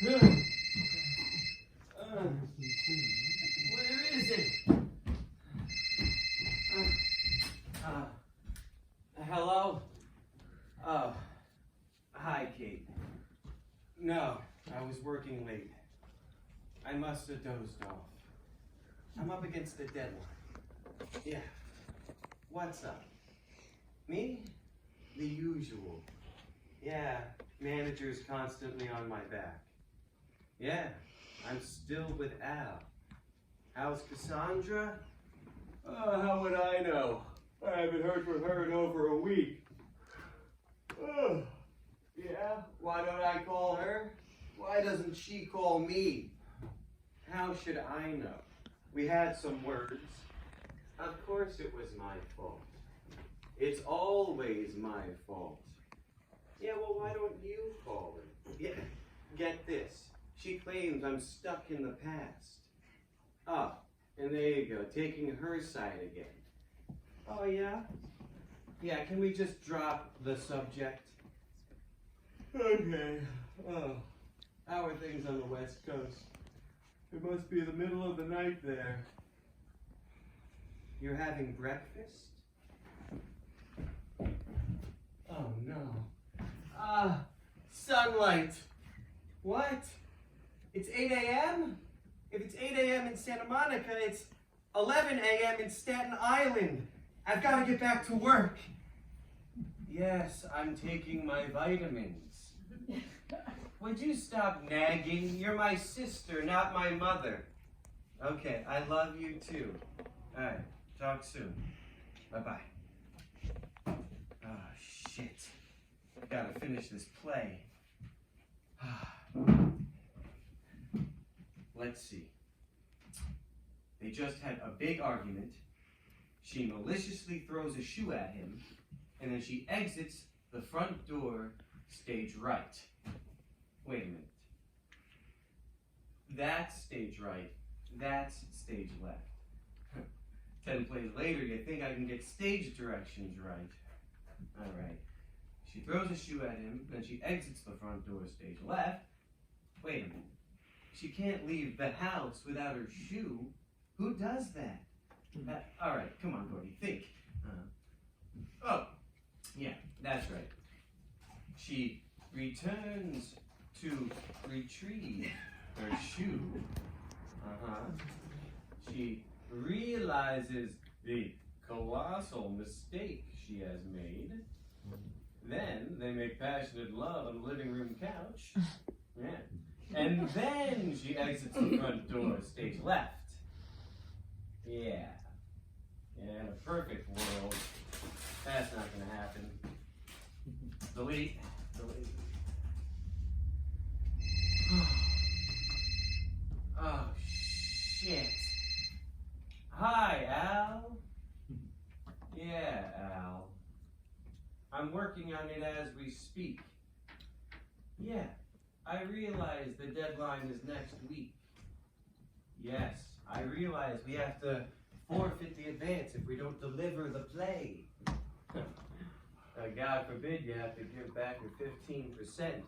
Where is it? Hello? Oh, hi, Kate. No, I was working late. I must have dozed off. I'm up against the deadline. Yeah. What's up? Me? The usual. Yeah, manager's constantly on my back. Yeah, I'm still with Al. How's Cassandra? Oh, how would I know? I haven't heard from her in over a week. Oh, yeah? Why don't I call her? Why doesn't she call me? How should I know? We had some words. Of course it was my fault. It's always my fault. Yeah, well, why don't you call her? Yeah, get this. She claims I'm stuck in the past. Oh, and there you go, taking her side again. Oh, yeah? Yeah, can we just drop the subject? Okay. Oh, how are things on the West Coast? It must be the middle of the night there. You're having breakfast? Oh, no. Sunlight. What? It's 8 a.m.? If it's 8 a.m. in Santa Monica, it's 11 a.m. in Staten Island. I've got to get back to work. Yes, I'm taking my vitamins. Would you stop nagging? You're my sister, not my mother. Okay, I love you too. All right, talk soon. Bye-bye. Oh, shit. I've got to finish this play. Let's see. They just had a big argument. She maliciously throws a shoe at him, and then she exits the front door, stage right. Wait a minute. That's stage right. That's stage left. 10 plays later, you think I can get stage directions right. All right. She throws a shoe at him, then she exits the front door, stage left. Wait a minute. She can't leave the house without her shoe. Who does that? All right, come on, Gordy, think. Oh, yeah, that's right. She returns to retrieve her shoe. She realizes the colossal mistake she has made. Then they make passionate love on the living room couch. Yeah. And then she exits the front door, stage left. Yeah. Yeah, in a perfect world, that's not gonna happen. Delete. Oh, shit. Hi, Al. Yeah, Al. I'm working on it as we speak. Yeah, I realize the deadline is next week. Yes, I realize we have to forfeit the advance if we don't deliver the play. God forbid you have to give back your 15%.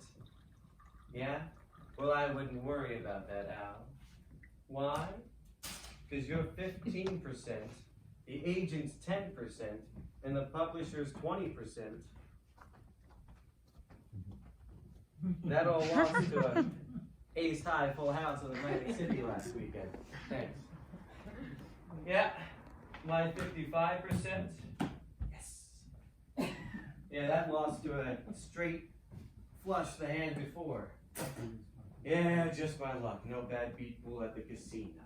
Yeah? Well, I wouldn't worry about that, Al. Why? Because you're 15%, the agent's 10%, and the publisher's 20%. That all lost to a ace high full house in Atlantic City last weekend. Thanks. Yeah, my 55%. Yes. Yeah, that lost to a straight flush the hand before. Yeah, just my luck. No bad beat pool at the casino.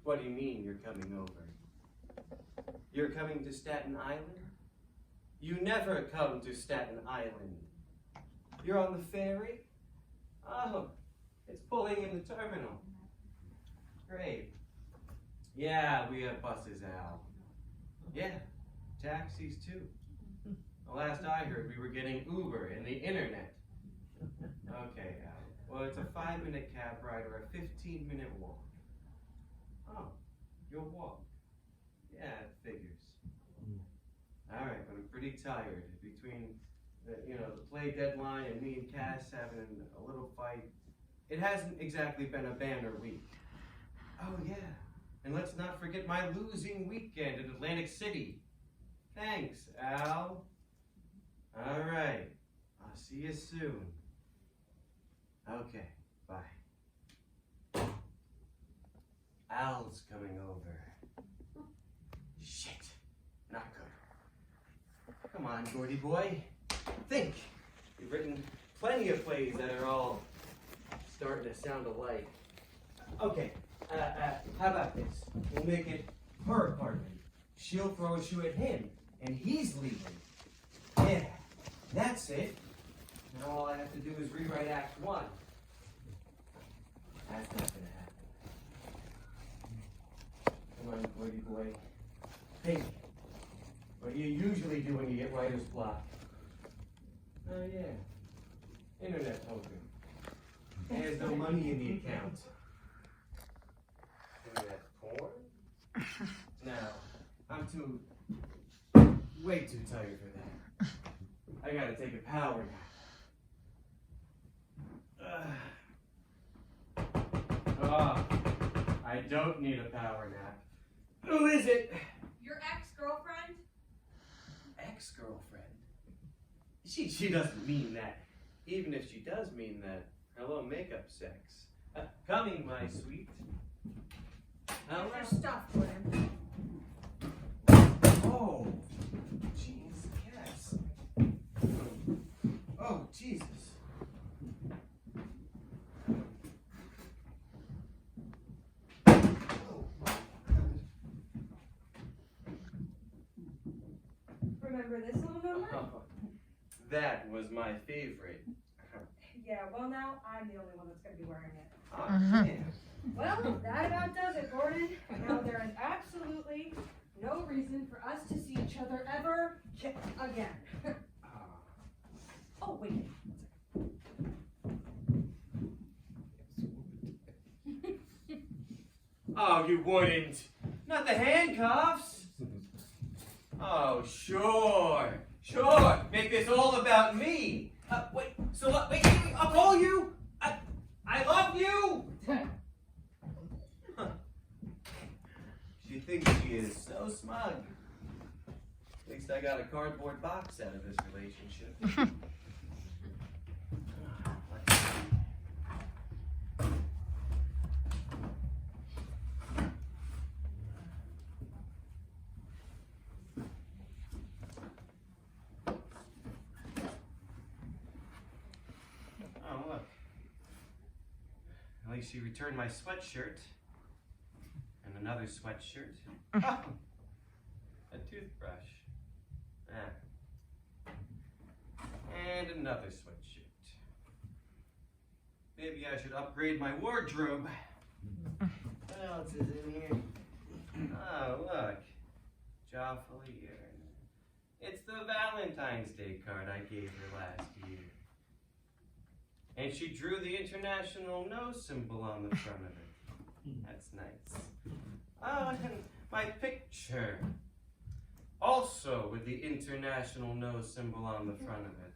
What do you mean you're coming over? You're coming to Staten Island? You never come to Staten Island. You're on the ferry? Oh, it's pulling in the terminal. Great. Yeah, we have buses, Al. Yeah, taxis too. The last I heard, we were getting Uber and the internet. Okay, Al. Well, it's a 5-minute cab ride or a 15-minute walk. Oh, you'll walk. Yeah, it figures. All right, but I'm pretty tired. Between The play deadline and me and Cass having a little fight. It hasn't exactly been a banner week. Oh yeah, and let's not forget my losing weekend in Atlantic City. Thanks, Al. All right, I'll see you soon. Okay, bye. Al's coming over. Shit, not good. Come on, Gordy boy. Think. You've written plenty of plays that are all starting to sound alike. Okay, how about this? We'll make it her apartment. She'll throw a shoe at him, and he's leaving. Yeah, that's it. Now all I have to do is rewrite Act 1. That's not gonna happen. Come on, Gordy boy. Think. What do you usually do when you get writer's block? Oh yeah, internet poker. There's no money in the account. Internet porn? No, I'm way too tired for that. I gotta take a power nap. I don't need a power nap. Who is it? Your ex-girlfriend? Ex-girlfriend? She doesn't mean that. Even if she does mean that, hello, makeup sex. Coming, my sweet. How's your stuff, Gordon? Oh, jeez, Cass. Oh, Jesus. Remember this little number? That was my favorite. Yeah, well now, I'm the only one that's going to be wearing it. Oh, damn. Well, that about does it, Gordon. Now there is absolutely no reason for us to see each other ever again. Oh, wait. Oh, you wouldn't. Not the handcuffs. Oh, sure. Sure. Make this all about me. Wait, so what? Wait, I'll call you. I love you. Huh. She thinks she is so smug. At least I got a cardboard box out of this relationship. Oh, look. At least she returned my sweatshirt. And another sweatshirt. Oh, a toothbrush. And another sweatshirt. Maybe I should upgrade my wardrobe. What else is in here? Oh, look. Joffolier. It's the Valentine's Day card I gave her last year. And she drew the international no symbol on the front of it. That's nice. Oh, and my picture. Also with the international no symbol on the front of it.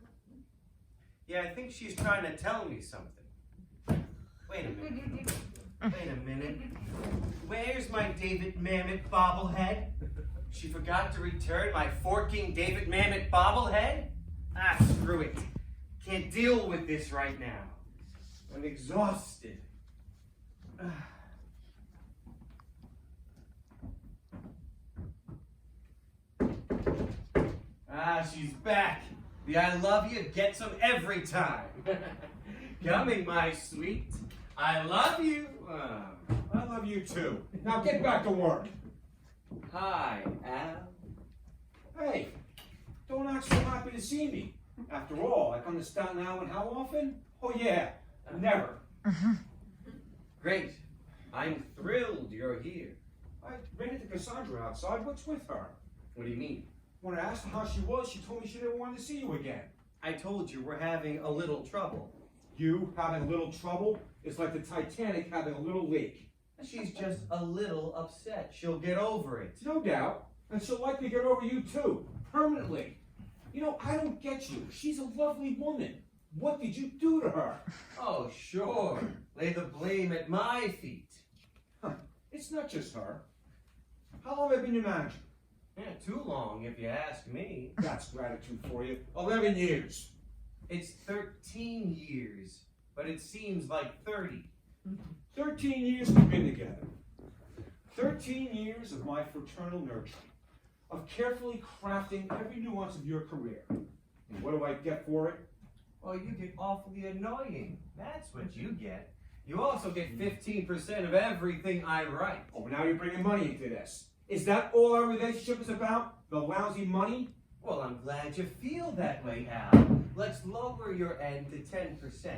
Yeah, I think she's trying to tell me something. Wait a minute. Wait a minute. Where's my David Mamet bobblehead? She forgot to return my forking David Mamet bobblehead? Ah, screw it. Can't deal with this right now. I'm exhausted. Ah, she's back. The I love you gets them every time. Coming, my sweet. I love you. I love you too. Now get back to work. Hi, Al. Hey, don't act so happy to see me. After all, I come to Staten Island how often? Oh yeah, never. Great. I'm thrilled you're here. I ran into Cassandra outside. What's with her? What do you mean? When I asked her how she was, she told me she didn't want to see you again. I told you we're having a little trouble. You having a little trouble is like the Titanic having a little leak. She's just a little upset. She'll get over it. No doubt. And she'll likely get over you too. Permanently. You know, I don't get you. She's a lovely woman. What did you do to her? Oh, sure. Lay the blame at my feet. It's not just her. How long have I been your manager? Yeah, too long, if you ask me. That's gratitude for you. 11 years. It's 13 years, but it seems like 30. 13 years we've been together. 13 years of my fraternal nurturing, of carefully crafting every nuance of your career. And what do I get for it? Well, you get awfully annoying. That's what you get. You also get 15% of everything I write. Oh, now you're bringing money into this. Is that all our relationship is about? The lousy money? Well, I'm glad you feel that way, Al. Let's lower your end to 10%.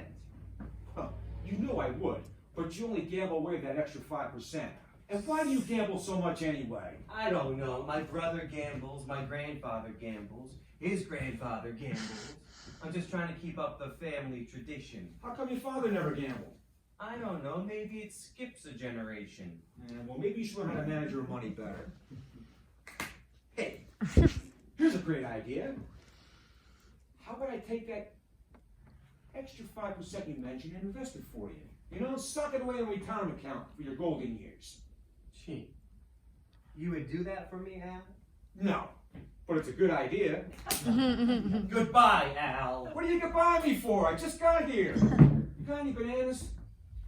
Well, you know I would, but you only gamble away that extra 5%. And why do you gamble so much anyway? I don't know. My brother gambles, my grandfather gambles, his grandfather gambles. I'm just trying to keep up the family tradition. How come your father never gambled? I don't know. Maybe it skips a generation. Well, maybe you should learn how to manage your money better. Hey, here's a great idea. How about I take that extra 5% you mentioned and invest it for you? You know, sock it away in a retirement account for your golden years. Gee, you would do that for me, Al? No, but it's a good idea. Goodbye, Al. What are you goodbye me for? I just got here. You got any bananas?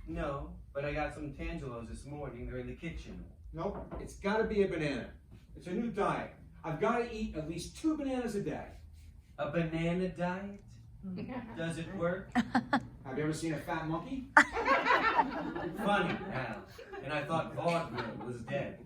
No, but I got some tangelos this morning. They're in the kitchen. Nope, it's got to be a banana. It's a new diet. I've got to eat at least 2 bananas a day. A banana diet? Does it work? Have you ever seen a fat monkey? Funny, Al. And I thought vaudeville was dead.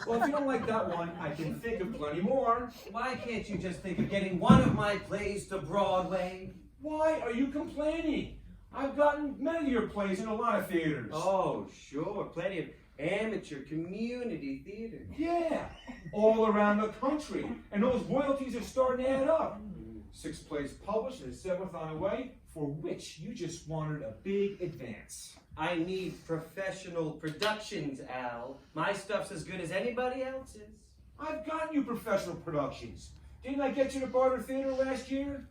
Well, if you don't like that one, I can think of plenty more. Why can't you just think of getting one of my plays to Broadway? Why are you complaining? I've gotten many of your plays in a lot of theaters. Oh, sure. Plenty of amateur community theater. Yeah, all around the country. And those royalties are starting to add up. 6 plays published and a 7th on the way, for which you just wanted a big advance. I need professional productions, Al. My stuff's as good as anybody else's. I've gotten you professional productions. Didn't I get you to Barter Theater last year?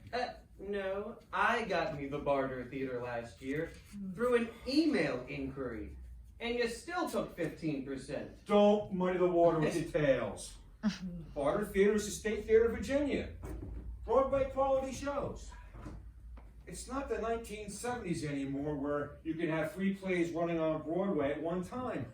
No, I got me the Barter Theater last year through an email inquiry, and you still took 15%. Don't muddy the water with details. Barter Theater is the State Theater of Virginia. Broadway quality shows. It's not the 1970s anymore where you can have 3 plays running on Broadway at one time.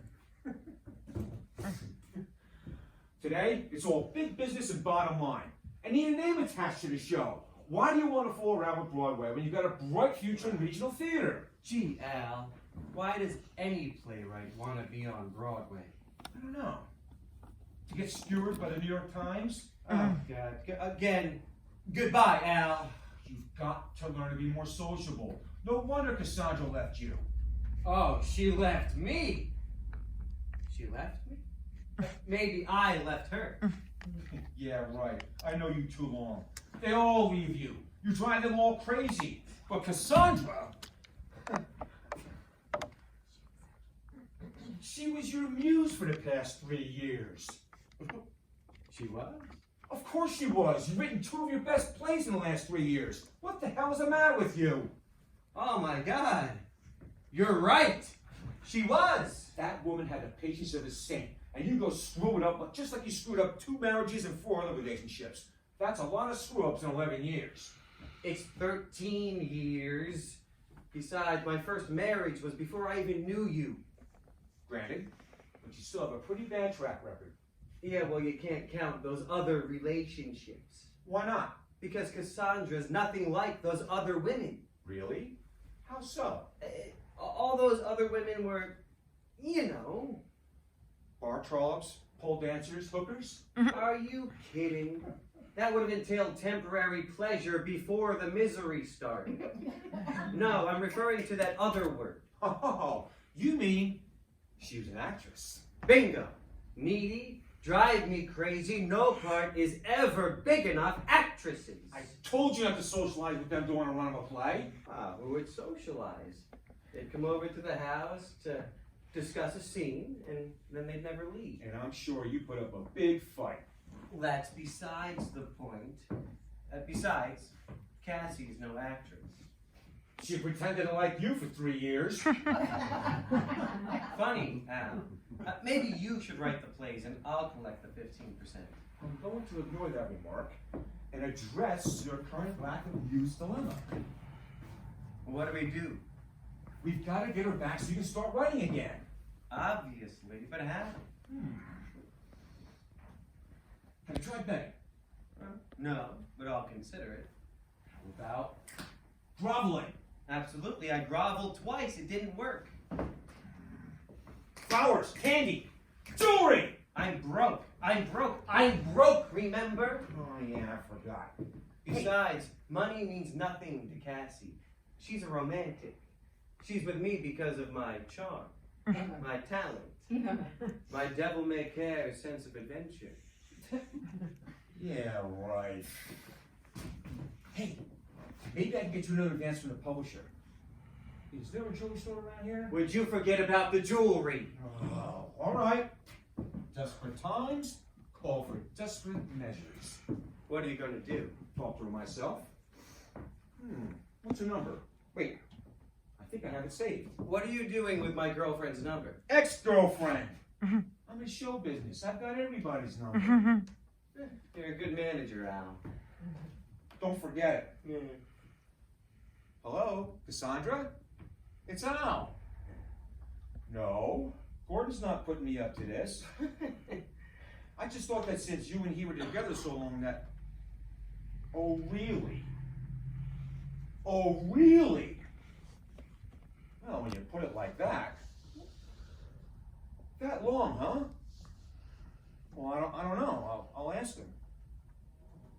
Today, it's all big business and bottom line. I need a name attached to the show. Why do you want to fool around with Broadway when you've got a bright future in regional theater? Gee, Al, why does any playwright want to be on Broadway? I don't know. To get skewered by the New York Times? Oh, God. Again, goodbye, Al. You've got to learn to be more sociable. No wonder Cassandra left you. Oh, she left me. She left me? Maybe I left her. Yeah, right. I know you too long. They all leave you. You drive them all crazy. But Cassandra, she was your muse for the past 3 years. She was? Of course she was. You've written 2 of your best plays in the last 3 years. What the hell is the matter with you? Oh my God. You're right. She was. That woman had the patience of a saint. And you go screw it up just like you screwed up 2 marriages and 4 other relationships. That's a lot of screw-ups in 11 years. It's 13 years. Besides, my first marriage was before I even knew you. Granted, but you still have a pretty bad track record. Yeah, well, you can't count those other relationships. Why not? Because Cassandra's nothing like those other women. Really? How so? All those other women were, you know. Bar trollops, pole dancers, hookers? Are you kidding? That would have entailed temporary pleasure before the misery started. No, I'm referring to that other word. Oh, you mean she was an actress? Bingo. Needy, drive me crazy, no part is ever big enough. Actresses. I told you not to socialize with them during a run of a play. Who would socialize? They'd come over to the house to discuss a scene, and then they'd never leave. And I'm sure you put up a big fight. That's besides the point. Besides, Cassie's no actress. She pretended to like you for 3 years. Funny, Al. Maybe you should write the plays and I'll collect the 15%. I'm going to ignore that remark and address your current lack of use dilemma. What do we do? We've got to get her back so you can start writing again. Obviously, but how? Have you tried begging? No, but I'll consider it. How about groveling? Absolutely, I groveled twice. It didn't work. Flowers, candy, jewelry! I'm broke. I'm broke, remember? Oh yeah, I forgot. Besides, money means nothing to Cassie. She's a romantic. She's with me because of my charm, my talent, my devil-may-care sense of adventure. Yeah, right. Hey, maybe I can get you another advance from the publisher. Is there a jewelry store around here? Would you forget about the jewelry? Oh, all right. Desperate times call for desperate measures. What are you going to do? Talk to her myself. What's her number? Wait, I think I have it saved. What are you doing with my girlfriend's number? Ex-girlfriend. I'm in show business. I've got everybody's number. You're a good manager, Al. Don't forget it. Hello, Cassandra? It's Al. No, Gordon's not putting me up to this. I just thought that since you and he were together so long that... Oh, really? Oh, really? Well, when you put it like that. That long, huh? Well, I don't know. I'll ask him.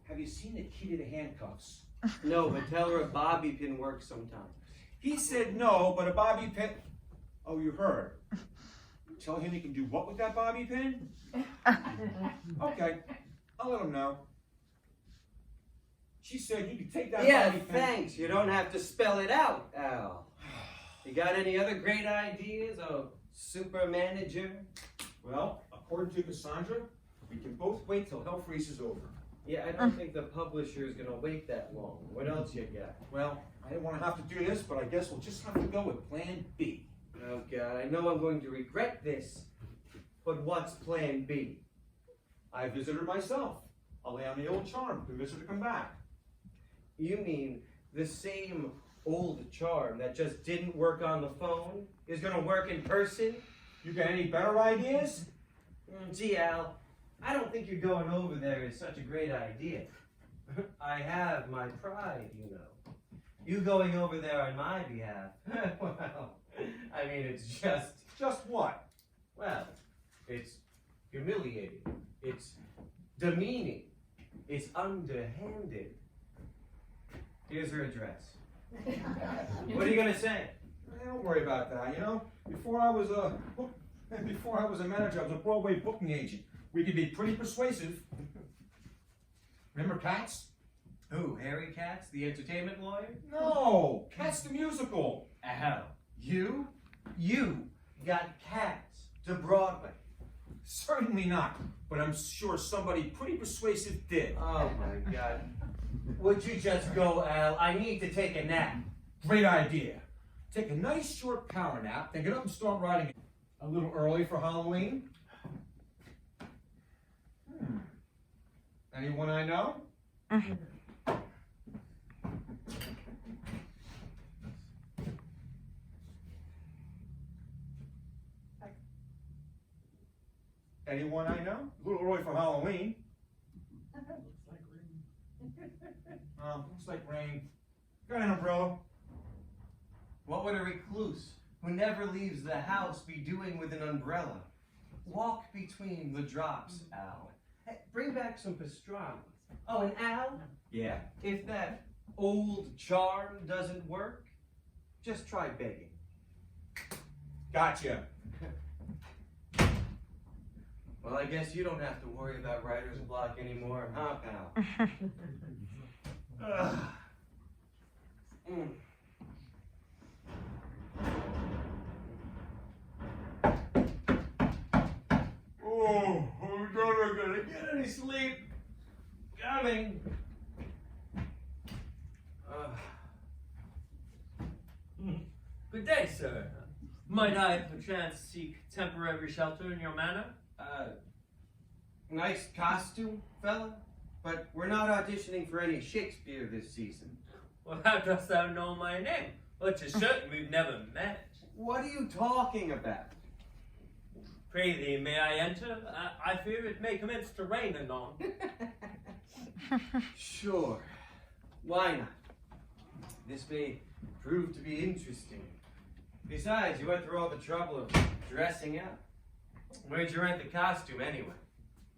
Have you seen the key to the handcuffs? No, but tell her a bobby pin works sometimes. He said no, but a bobby pin... Oh, you heard. Tell him he can do what with that bobby pin? Okay, I'll let him know. She said he could take that Yeah, bobby pin... thanks. You don't have to spell it out, Al. You got any other great ideas, oh super manager? Well, according to Cassandra, we can both wait till hell freezes over. Yeah, I don't think the publisher is gonna wait that long. What else you got? Well, I didn't want to have to do this, but I guess we'll just have to go with Plan B. Oh God, I know I'm going to regret this, but what's Plan B? I visit her myself. I'll lay on the old charm, convince her to come back. You mean the same old charm that just didn't work on the phone is gonna work in person? You got any better ideas? Gee, Al, I don't think you're going over there is such a great idea. I have my pride, you know. You going over there on my behalf, well, I mean, it's just... Just what? Well, it's humiliating. It's demeaning. It's underhanded. Here's her address. What are you gonna say? Don't worry about that, you know? Before I was a manager, I was a Broadway booking agent. We could be pretty persuasive. Remember Cats? Who, Harry Katz, the entertainment lawyer? No, Cats the musical. Al, you got Cats to Broadway. Certainly not, but I'm sure somebody pretty persuasive did. Oh my God. Would you just go, Al? I need to take a nap. Great idea. Take a nice short power nap, then get up and start writing a little early for Halloween. Anyone I know? Anyone I know? A little early for Halloween. Looks like rain. Got an umbrella. What would a recluse who never leaves the house be doing with an umbrella? Walk between the drops, Al. Hey, bring back some pastrami. Oh, and Al? Yeah. If that old charm doesn't work, just try begging. Gotcha. Well, I guess you don't have to worry about writer's block anymore, huh, pal? Ugh. Oh, I'm never gonna Get any sleep? Coming. Good day, sir. Might I perchance seek temporary shelter in your manor? Nice costume, fella, but we're not auditioning for any Shakespeare this season. Well, how dost thou know my name? Well, 'tis certain we've never met. What are you talking about? Pray thee, may I enter? I fear it may commence to rain anon. Sure. Why not? This may prove to be interesting. Besides, you went through all the trouble of dressing up. Where'd you rent the costume anyway?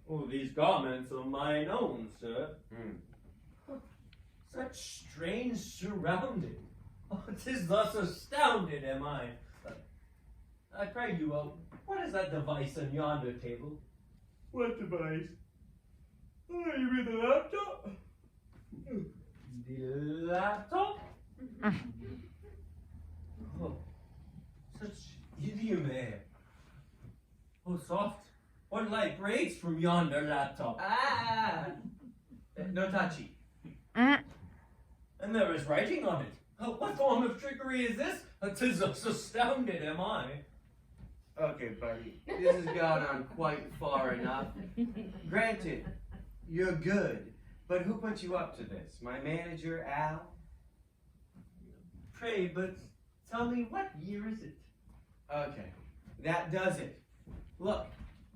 Oh, these garments are mine own, sir. Such strange surrounding. Oh, 'tis thus astounded am I. I pray you, what is that device on yonder table? What device? Oh, you mean the laptop? The laptop? Oh, such idiom air. Oh, soft. What light breaks from yonder laptop? No touchy. And there is writing on it. Oh, what form of trickery is this? 'Tis thus astounded am I. Okay, buddy. This has gone on quite far enough. Granted, you're good, but who put you up to this? My manager, Al? Pray, but tell me, what year is it? Okay, that does it. Look,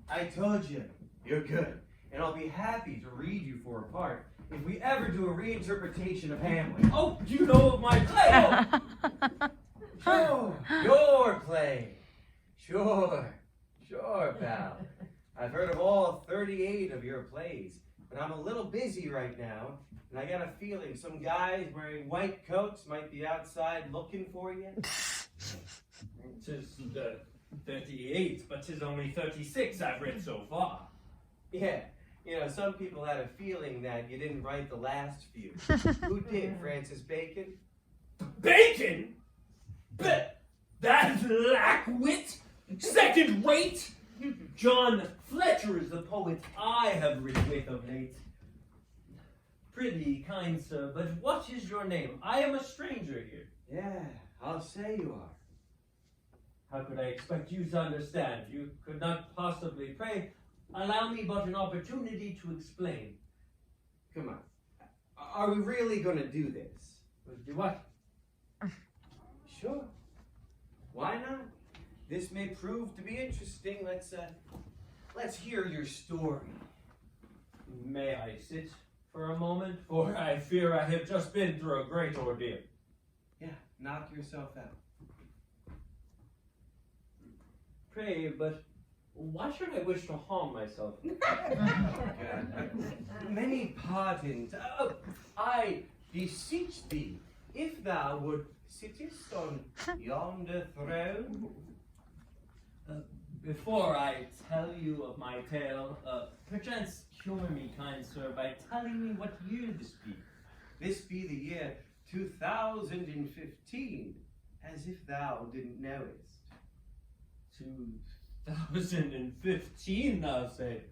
I told you, you're good, and I'll be happy to read you for a part if we ever do a reinterpretation of Hamlet. Oh, you know of my play! Oh, your play. Sure, pal. I've heard of all 38 of your plays, but I'm a little busy right now, and I got a feeling some guys wearing white coats might be outside looking for you. 'Tis 38, but 'tis only 36 I've read so far. Yeah, you know, some people had a feeling that you didn't write the last few. Who did, Francis Bacon? Bacon? But that lack wit? Second rate? John Fletcher is the poet I have written with of late. Prithee, kind sir, but what is your name? I am a stranger here. Yeah, I'll say you are. How could I expect you to understand? You could not possibly. Pray, allow me but an opportunity to explain. Come on. Are we really gonna do this? Do what? Sure. Why not? This may prove to be interesting. Let's hear your story. May I sit for a moment? For I fear I have just been through a great ordeal. Yeah, knock yourself out. Pray, but why should I wish to harm myself? Many pardons. I beseech thee, if thou would sittest on yonder throne. Before I tell you of my tale, perchance humor me, kind sir, by telling me what year this be. This be the year 2015, as if thou didn't know it. 2015, thou say?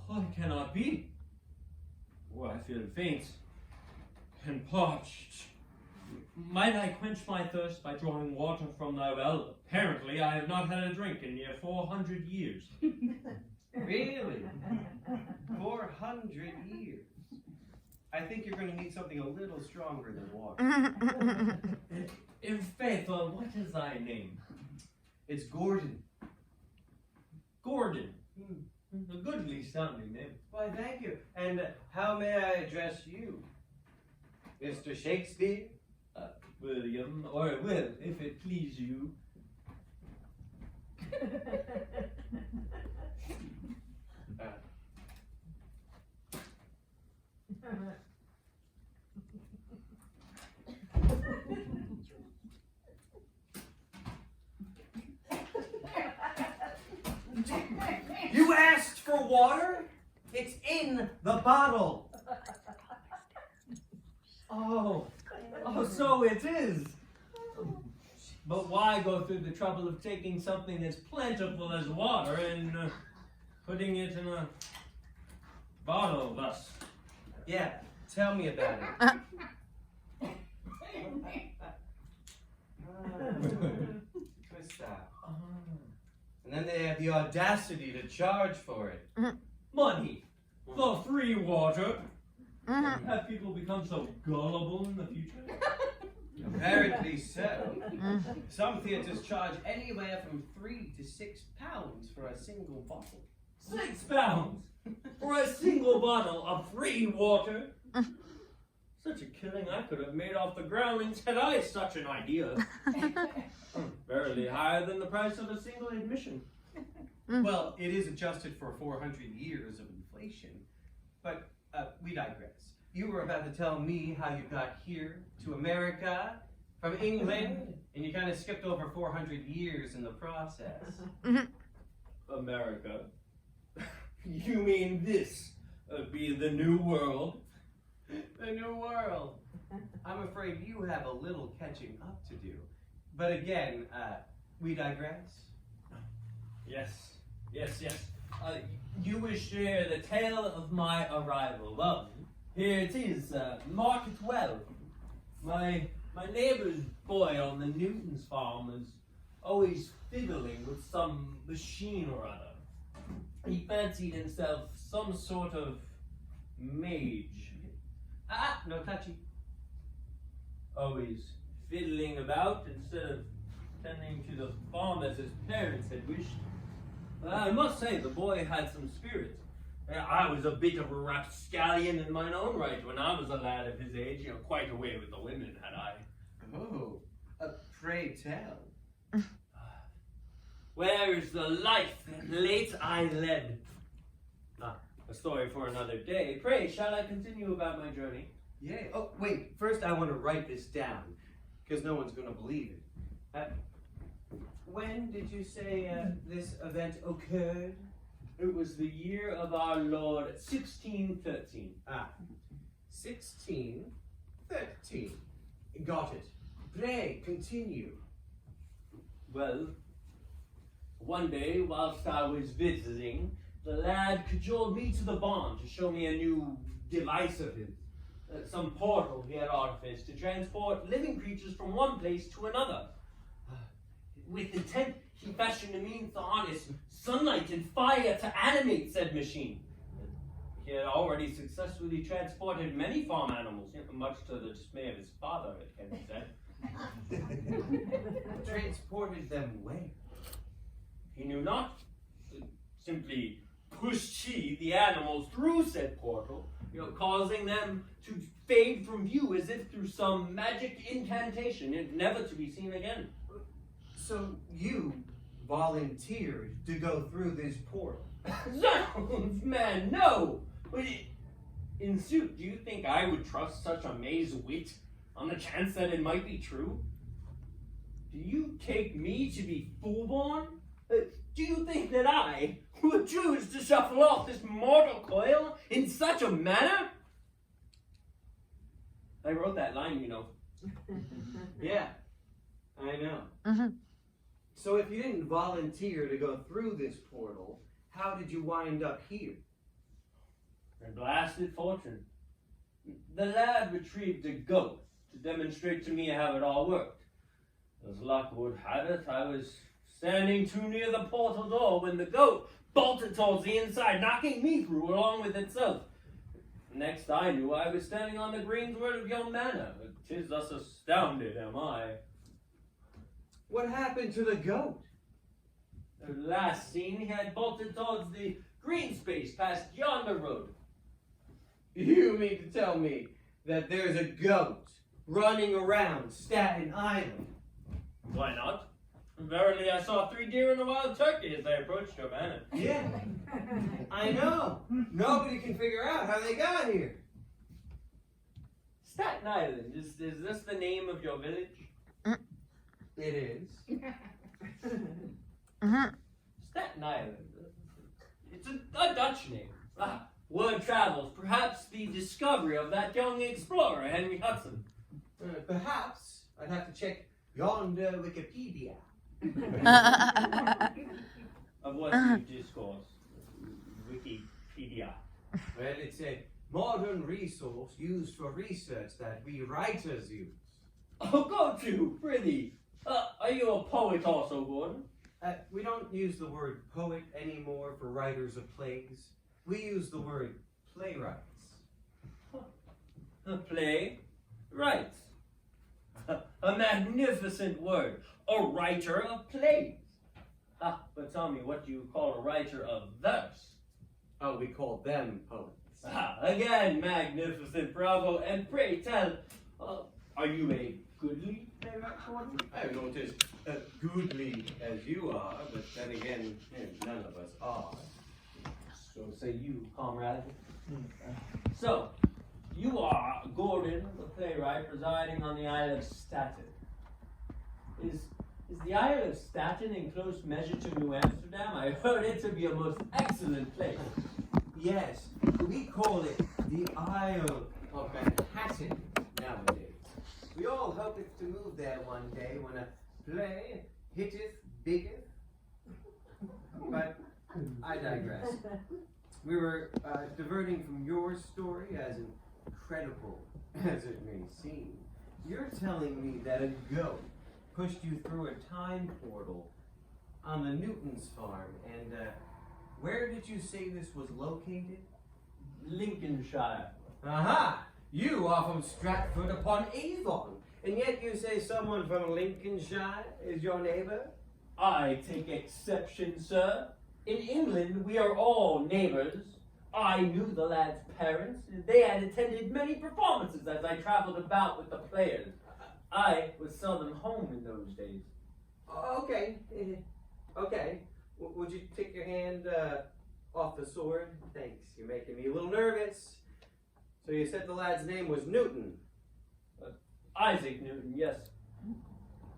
Oh, it cannot be. Oh, I feel faint and parched. Might I quench my thirst by drawing water from thy well? Apparently, I have not had a drink in near 400 years. Really? 400 years. I think you're going to need something a little stronger than water. In faith, what is thy name? It's Gordon. Gordon. A goodly sounding name. Why, thank you. And how may I address you? Mr. Shakespeare? William, or Will, if it please you. You asked for water? It's in the bottle. Oh, so it is. But why go through the trouble of taking something as plentiful as water and putting it in a bottle thus? Yeah, tell me about it. Questa. And then they have the audacity to charge for it. Money for free water. Have people become so gullible in the future? Apparently so. Some theaters charge anywhere from £3 to £6 for a single bottle. £6 for a single bottle of free water. Such a killing I could have made off the groundlings had I such an idea. Verily higher than the price of a single admission. Well, it is adjusted for 400 years of inflation. But we digress. You were about to tell me how you got here to America from England, and you kind of skipped over 400 years in the process. America? You mean this be the new world? The new world. I'm afraid you have a little catching up to do. But again, we digress. Yes. You wish to hear the tale of my arrival. Well, here it is. Mark it well. My neighbor's boy on the Newton's farm is always fiddling with some machine or other. He fancied himself some sort of mage. No touchy. Always fiddling about instead of tending to the farm as his parents had wished. I must say, the boy had some spirit. I was a bit of a rapscallion in mine own right when I was a lad of his age, quite away with the women, had I. Oh, pray tell. Where is the life that late I led? A story for another day. Pray, shall I continue about my journey? Yeah. Oh, wait. First, I want to write this down, because no one's going to believe it. When did you say this event occurred? It was the year of our Lord 1613. 1613. Got it. Pray, continue. Well, one day, whilst I was visiting, the lad cajoled me to the barn to show me a new device of his. Some portal he had artificed to transport living creatures from one place to another. With intent, he fashioned a means to harness sunlight and fire to animate said machine. He had already successfully transported many farm animals, much to the dismay of his father, it can be said. Transported them where? He knew not. Simply pushed he the animals through said portal, causing them to fade from view as if through some magic incantation, never to be seen again. So you volunteered to go through this portal? Zounds, man, no! But in sooth, do you think I would trust such a maze wit on the chance that it might be true? Do you take me to be fool-born? Do you think that I would choose to shuffle off this mortal coil in such a manner? I wrote that line, Yeah, I know. So if you didn't volunteer to go through this portal, how did you wind up here? A blasted fortune. The lad retrieved a goat to demonstrate to me how it all worked. As luck would have it, I was standing too near the portal door when the goat bolted towards the inside, knocking me through along with itself. Next I knew, I was standing on the greensward of your manor. 'Tis thus astounded am I. What happened to the goat? The last seen, he had bolted towards the green space past yonder road. You mean to tell me that there's a goat running around Staten Island? Why not? Verily, I saw 3 deer and a wild turkey as I approached your manor. Yeah, I know. Nobody can figure out how they got here. Staten Island, is this the name of your village? It is. Staten Island. It's a Dutch name. Word travels, perhaps the discovery of that young explorer, Henry Hudson. Perhaps I'd have to check yonder Wikipedia. Of what you discourse? Wikipedia. Well, it's a modern resource used for research that we writers use. Oh, go to, prithee. Are you a poet also, Gordon? We don't use the word poet anymore for writers of plays. We use the word playwrights. A play? Right. A magnificent word. A writer of plays. But tell me, what do you call a writer of verse? Oh, we call them poets. Again, magnificent, bravo, and pray tell, are you a goodly playwright, Gordon? I don't know just as goodly as you are, but then again, none of us are. So say you, comrade. So, you are Gordon, the playwright, residing on the Isle of Staten. Is the Isle of Staten in close measure to New Amsterdam? I heard it to be a most excellent place. Yes, we call it the Isle of Manhattan nowadays. We all hopeth to move there one day when a play hitteth biggeth. But I digress. We were diverting from your story, as incredible as it may seem. You're telling me that a goat pushed you through a time portal on the Newton's farm, and where did you say this was located? Lincolnshire. Aha! You are from Stratford upon Avon, and yet you say someone from Lincolnshire is your neighbor? I take exception, sir. In England, we are all neighbors. I knew the lad's parents. They had attended many performances as I traveled about with the players. I was seldom home in those days. Okay. Okay. Would you take your hand off the sword? Thanks. You're making me a little nervous. So you said the lad's name was Newton? Isaac Newton, yes.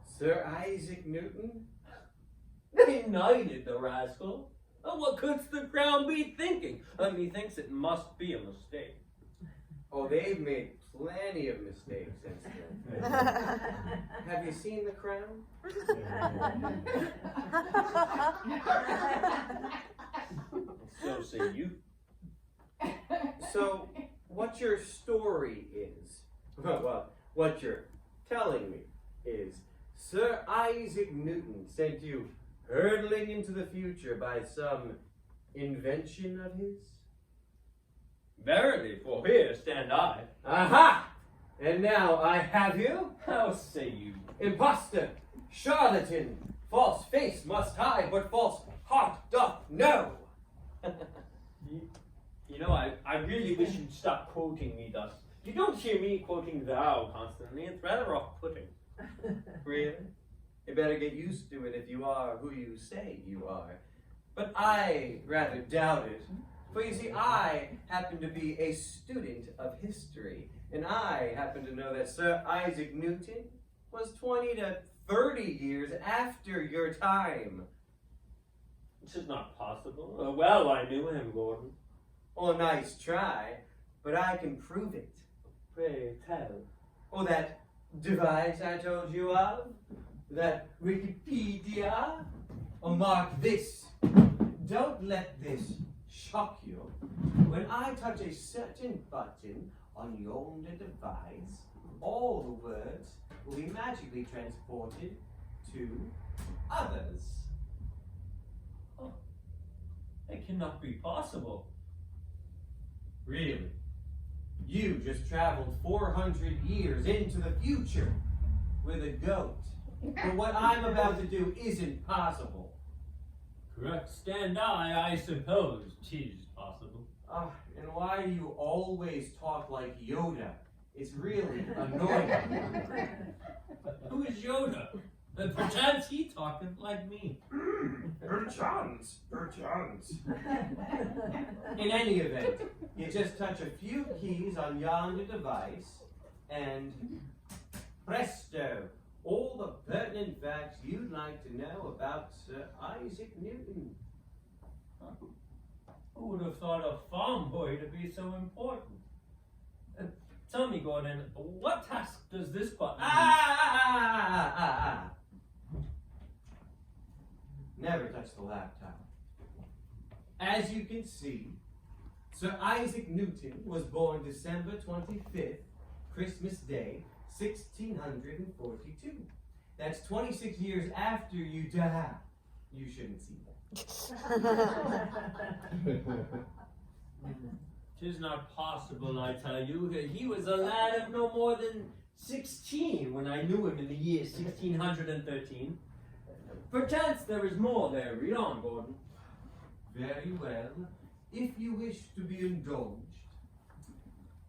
Sir Isaac Newton? They knighted the rascal. What could the crown be thinking? Methinks it must be a mistake. Oh, they've made plenty of mistakes since then. Have you seen the crown? So say you. So, what your story is, well, what you're telling me is, Sir Isaac Newton sent you hurtling into the future by some invention of his? Verily, for here stand I. Aha! And now I have you? How say you? Imposter, charlatan, false face must hide, but false heart doth know. You know, I really wish you'd stop quoting me thus. You don't hear me quoting thou constantly. It's rather off-putting. Really? You better get used to it if you are who you say you are. But I rather doubt it. For you see, I happen to be a student of history, and I happen to know that Sir Isaac Newton was 20 to 30 years after your time. This is not possible. Well, I knew him, Gordon. Oh, nice try, but I can prove it. Pray tell. Oh, that device I told you of? That Wikipedia? Oh, mark this. Don't let this shock you. When I touch a certain button on yonder device, all the words will be magically transported to others. Oh, it cannot be possible. Really? You just traveled 400 years into the future with a goat. But what I'm about to do isn't possible. Correct. Stand I suppose 'tis possible. And why do you always talk like Yoda? It's really annoying. Who is Yoda? Perchance he talketh like me. Perchance. In any event, you just touch a few keys on yonder device, and presto, all the pertinent facts you'd like to know about Sir Isaac Newton. Who would have thought a farm boy to be so important? Tell me, Gordon, what task does this button Never touch the laptop. As you can see, Sir Isaac Newton was born December 25th, Christmas Day, 1642. That's 26 years after you die. You shouldn't see that. 'Tis not possible, I tell you. He was a lad of no more than 16 when I knew him in the year 1613. Perchance there is more there. Read on, Gordon. Very well. If you wish to be indulged.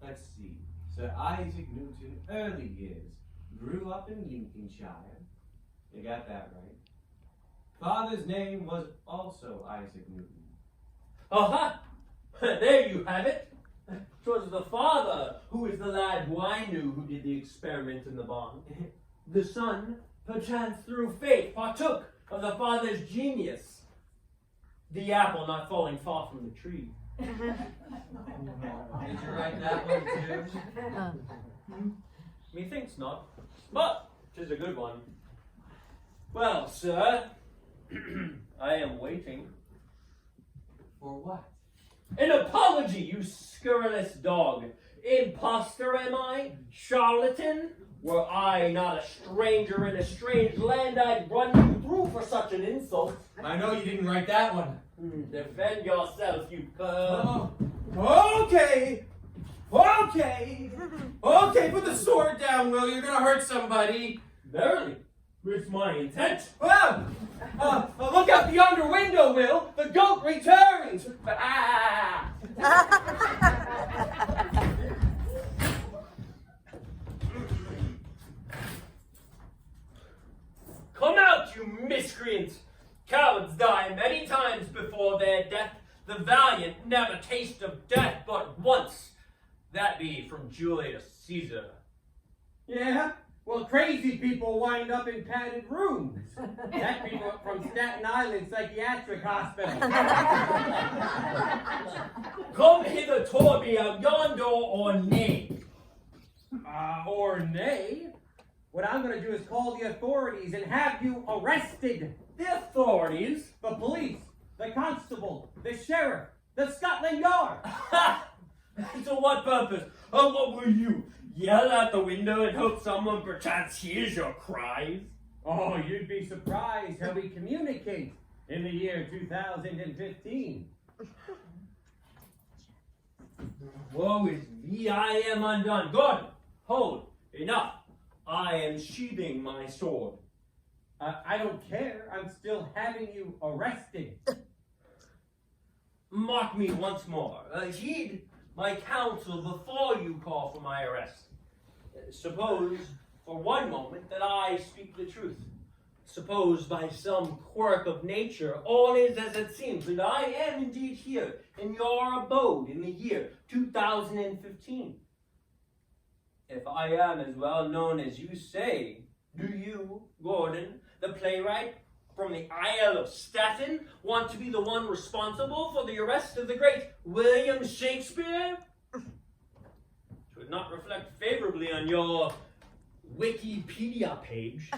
Let's see. Sir Isaac Newton, early years, grew up in Lincolnshire. You got that right. Father's name was also Isaac Newton. Aha! There you have it. 'Twas the father who is the lad who I knew who did the experiment in the barn. The son, perchance through faith, partook of the father's genius. The apple not falling far from the tree. Did you write that one too? Methinks not, but 'tis a good one. Well, sir, I am waiting. For what? An apology, you scurrilous dog. Imposter am I? Charlatan? Were I not a stranger in a strange land, I'd run you through for such an insult. I know you didn't write that one. Defend yourself, you cur. Okay. Okay. Okay, put the sword down, Will. You're gonna hurt somebody. Verily, it's my intent. Well, look out the yonder window, Will. The goat returns. Ah! Come out, you miscreant! Cowards die many times before their death. The valiant never taste of death but once. That be from Julius Caesar. Yeah? Well, crazy people wind up in padded rooms. That people from Staten Island Psychiatric Hospital. Come hither toward me out yonder or nay. Or nay. What I'm going to do is call the authorities and have you arrested. The authorities? The police, the constable, the sheriff, the Scotland Yard. Ha! To what purpose? Oh, what will you? Yell out the window and hope someone perchance hears your cries? Oh, you'd be surprised how we communicate in the year 2015. Woe is me, I am undone. Gordon, hold, enough. I am sheathing my sword. I don't care. I'm still having you arrested. Mark me once more. Heed my counsel before you call for my arrest. Suppose, for one moment, that I speak the truth. Suppose by some quirk of nature all is as it seems, and I am indeed here in your abode in the year 2015. If I am as well known as you say, do you, Gordon, the playwright from the Isle of Staten, want to be the one responsible for the arrest of the great William Shakespeare? It would not reflect favorably on your Wikipedia page.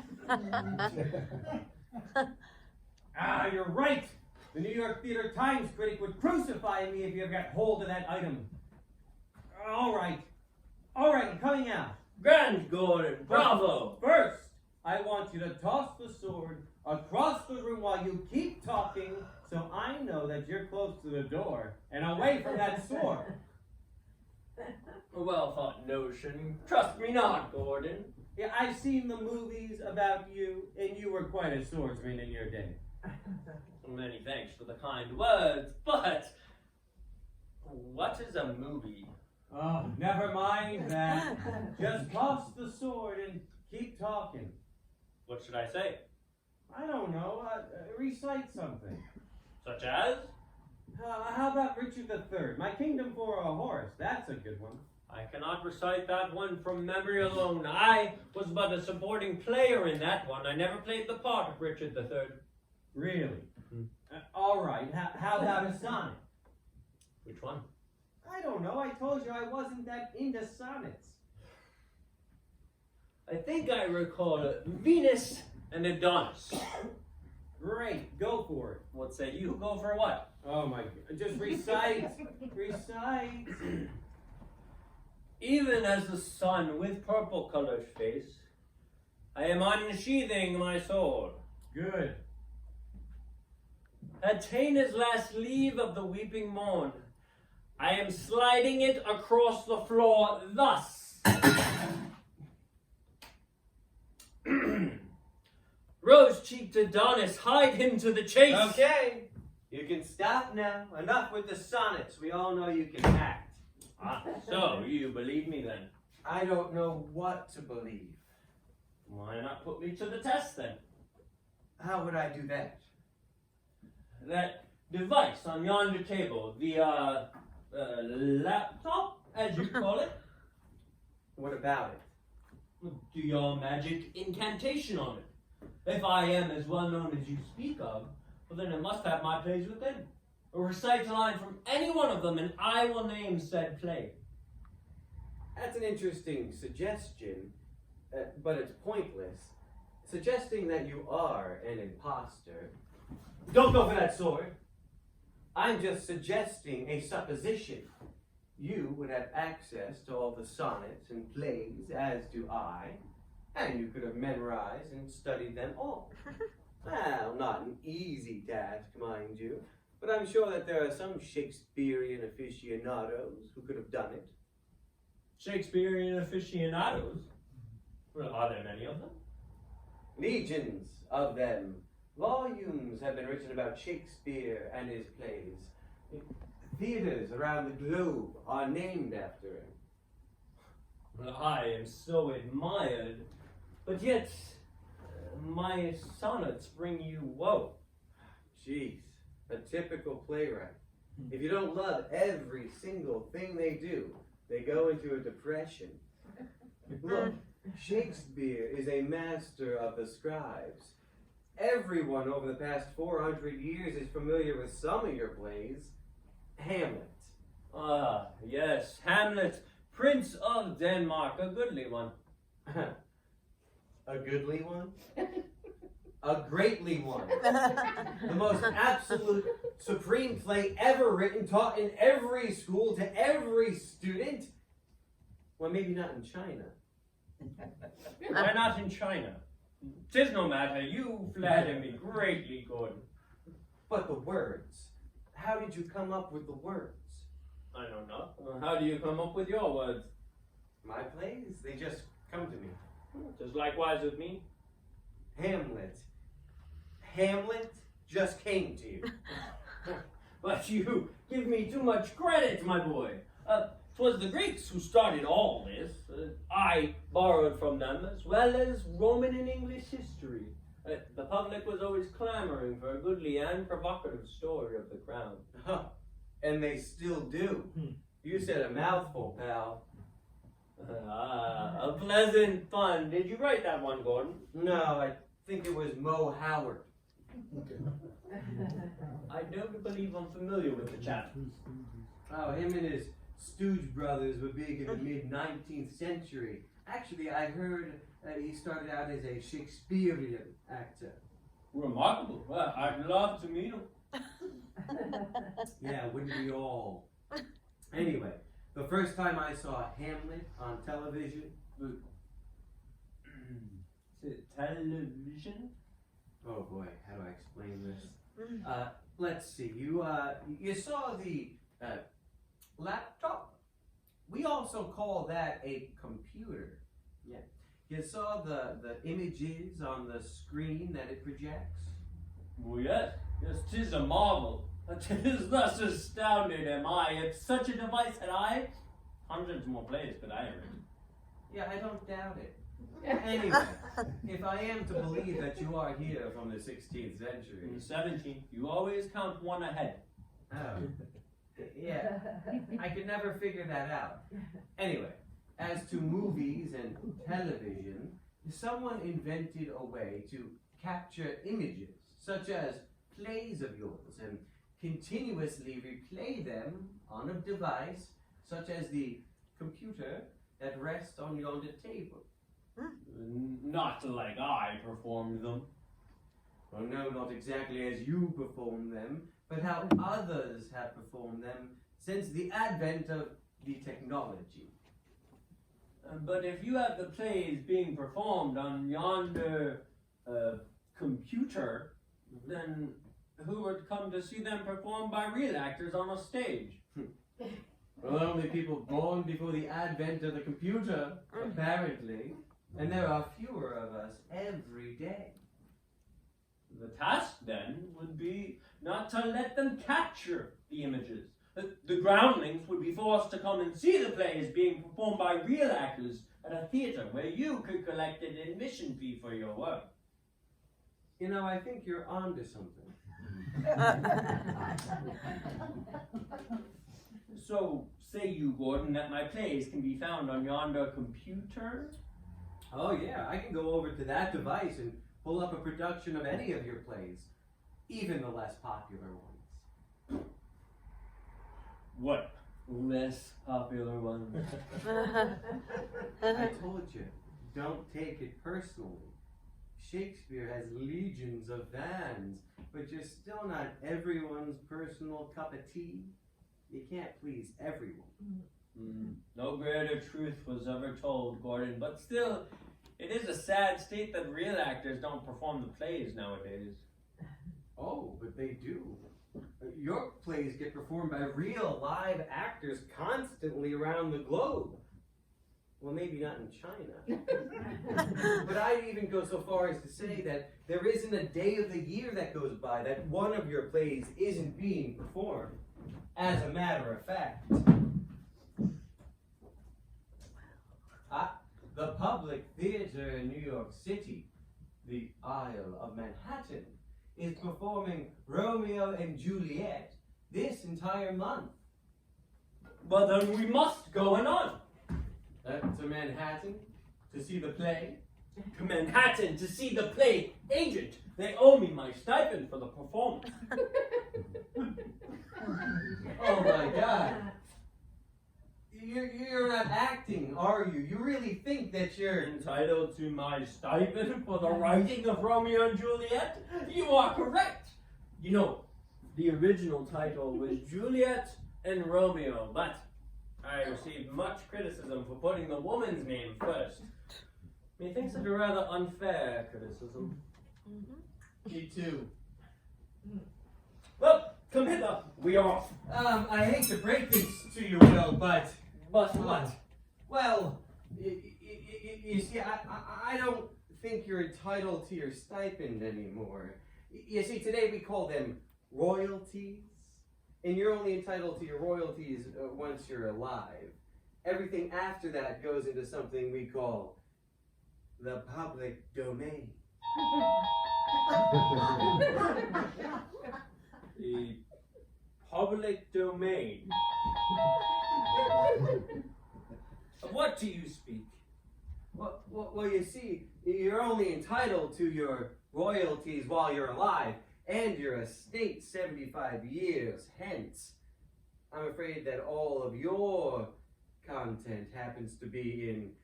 You're right. The New York Theater Times critic would crucify me if you ever got hold of that item. All right, I'm coming out. Grand, Gordon, bravo! First, I want you to toss the sword across the room while you keep talking, so I know that you're close to the door and away from that sword. A well-thought notion. Trust me not, Gordon. Yeah, I've seen the movies about you, and you were quite a swordsman in your day. Many thanks for the kind words, but what is a movie? Oh, never mind that. Just toss the sword and keep talking. What should I say? I don't know. Recite something. Such as? How about Richard III? My kingdom for a horse. That's a good one. I cannot recite that one from memory alone. I was but a supporting player in that one. I never played the part of Richard III. Really? All right. How about a sonnet? Which one? I don't know. I told you I wasn't that into sonnets. I think I recall Venus and Adonis. Great. Go for it. What say you? Go for what? Oh my God. Just recite. Recite. Even as the sun with purple-colored face I am unsheathing my sword. Good. Atena's last leave of the weeping morn. I am sliding it across the floor thus. Rose-cheeked Adonis, hide him to the chase. Okay, you can stop now. Enough with the sonnets. We all know you can act. So, you believe me then? I don't know what to believe. Why not put me to the test then? How would I do that? That device on yonder table, the laptop, as you call it, What about it? do your magic incantation on it. If I am as well known as you speak of, well then it must have my plays within. Or recite a line from any one of them and I will name said play. That's an interesting suggestion, but it's pointless. Suggesting that you are an imposter. Don't go for that sword. I'm just suggesting a supposition. You would have access to all the sonnets and plays, as do I, and you could have memorized and studied them all. Well, not an easy task, mind you, but I'm sure that there are some Shakespearean aficionados who could have done it. Shakespearean aficionados? Well, are there many of them? Legions of them. Volumes have been written about Shakespeare and his plays. Theaters around the globe are named after him. Well, I am so admired, but yet my sonnets bring you woe. Jeez, a typical playwright. If you don't love every single thing they do, they go into a depression. Look, Shakespeare is a master of the scribes. Everyone over the past 400 years is familiar with some of your plays. Hamlet. Ah, yes, Hamlet, Prince of Denmark, a goodly one. A goodly one? A greatly one. The most absolute supreme play ever written, taught in every school to every student. Well, maybe not in China. Why not in China? 'Tis no matter, you flatter me greatly, Gordon. But the words. How did you come up with the words? I don't know. How do you come up with your words? My plays, they just come to me. Just likewise with me. Hamlet. Hamlet just came to you. But you give me too much credit, my boy. 'Twas the Greeks who started all this. I borrowed from them, as well as Roman and English history. The public was always clamoring for a goodly and provocative story of the crown. And they still do. You said a mouthful, pal. A pleasant pun. Did you write that one, Gordon? No, I think it was Mo Howard. I don't believe I'm familiar with the chap. Oh, him and his Stooge brothers were big in the mid-19th century. Actually, I heard he started out as a Shakespearean actor. Remarkable. Well, I'd love to meet him. Yeah, wouldn't we all? Anyway, the first time I saw Hamlet on television. Television? Oh boy, how do I explain this? Let's see. You saw the laptop? We also call that a computer. Yeah. You saw the images on the screen that it projects? Well, yes. Yes, 'tis a marvel. 'Tis thus astounded am I. If such a device had I, hundreds more plays could I have written. Yeah, I don't doubt it. Anyway, if I am to believe that you are here from the 16th century. In the 17th, you always count one ahead. Oh. Yeah, I could never figure that out. Anyway, as to movies and television, someone invented a way to capture images, such as plays of yours, and continuously replay them on a device, such as the computer that rests on yonder table. Not like I performed them. Well, no, not exactly as you perform them, but how others have performed them since the advent of the technology. But if you have the plays being performed on yonder computer, then who would come to see them performed by real actors on a stage? Well, only people born before the advent of the computer, apparently. And there are fewer of us every day. The task, then, would be not to let them capture the images. The groundlings would be forced to come and see the plays being performed by real actors at a theater where you could collect an admission fee for your work. You know, I think you're onto something. So, say you, Gordon, that my plays can be found on yonder computer? Oh yeah, I can go over to that device and pull up a production of any of your plays, even the less popular ones. What less popular ones? I told you, don't take it personally. Shakespeare has legions of fans, but you're still not everyone's personal cup of tea. You can't please everyone. No greater truth was ever told, Gordon, but still, it is a sad state that real actors don't perform the plays nowadays. Oh, but they do. Your plays get performed by real live actors constantly around the globe. Well, maybe not in China. But I'd even go so far as to say that there isn't a day of the year that goes by that one of your plays isn't being performed. As a matter of fact. The Public Theater in New York City, the Isle of Manhattan, is performing Romeo and Juliet this entire month. But then we must go on. To Manhattan to see the play. To Manhattan to see the play. Agent, they owe me my stipend for the performance. Oh my God. You're not acting, are you? You really think that you're Entitled to my stipend for the writing of Romeo and Juliet? You are correct. You know, the original title was Juliet and Romeo, but I received much criticism for putting the woman's name first. Methinks it a rather unfair criticism. Me too. Well, come hither. We are off. I hate to break this to you, Will, but What? well, you see, I don't think you're entitled to your stipend anymore. You see, today we call them royalties, and you're only entitled to your royalties once you're alive. Everything after that goes into something we call the public domain. The public domain. Of what do you speak? Well, you see, you're only entitled to your royalties while you're alive, and your estate 75 years hence. I'm afraid that all of your content happens to be in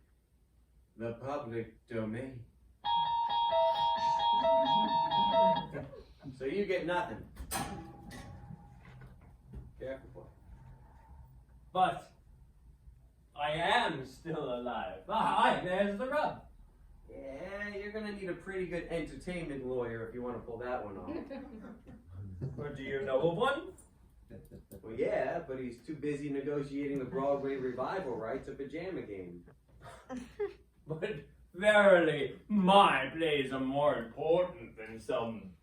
the public domain. So you get nothing. Careful, boy. But I am still alive. Aye, there's the rub. Yeah, you're gonna need a pretty good entertainment lawyer if you want to pull that one off. Or do you know of one? Well, yeah, but he's too busy negotiating the Broadway revival rights of Pajama Game. But verily, my plays are more important than some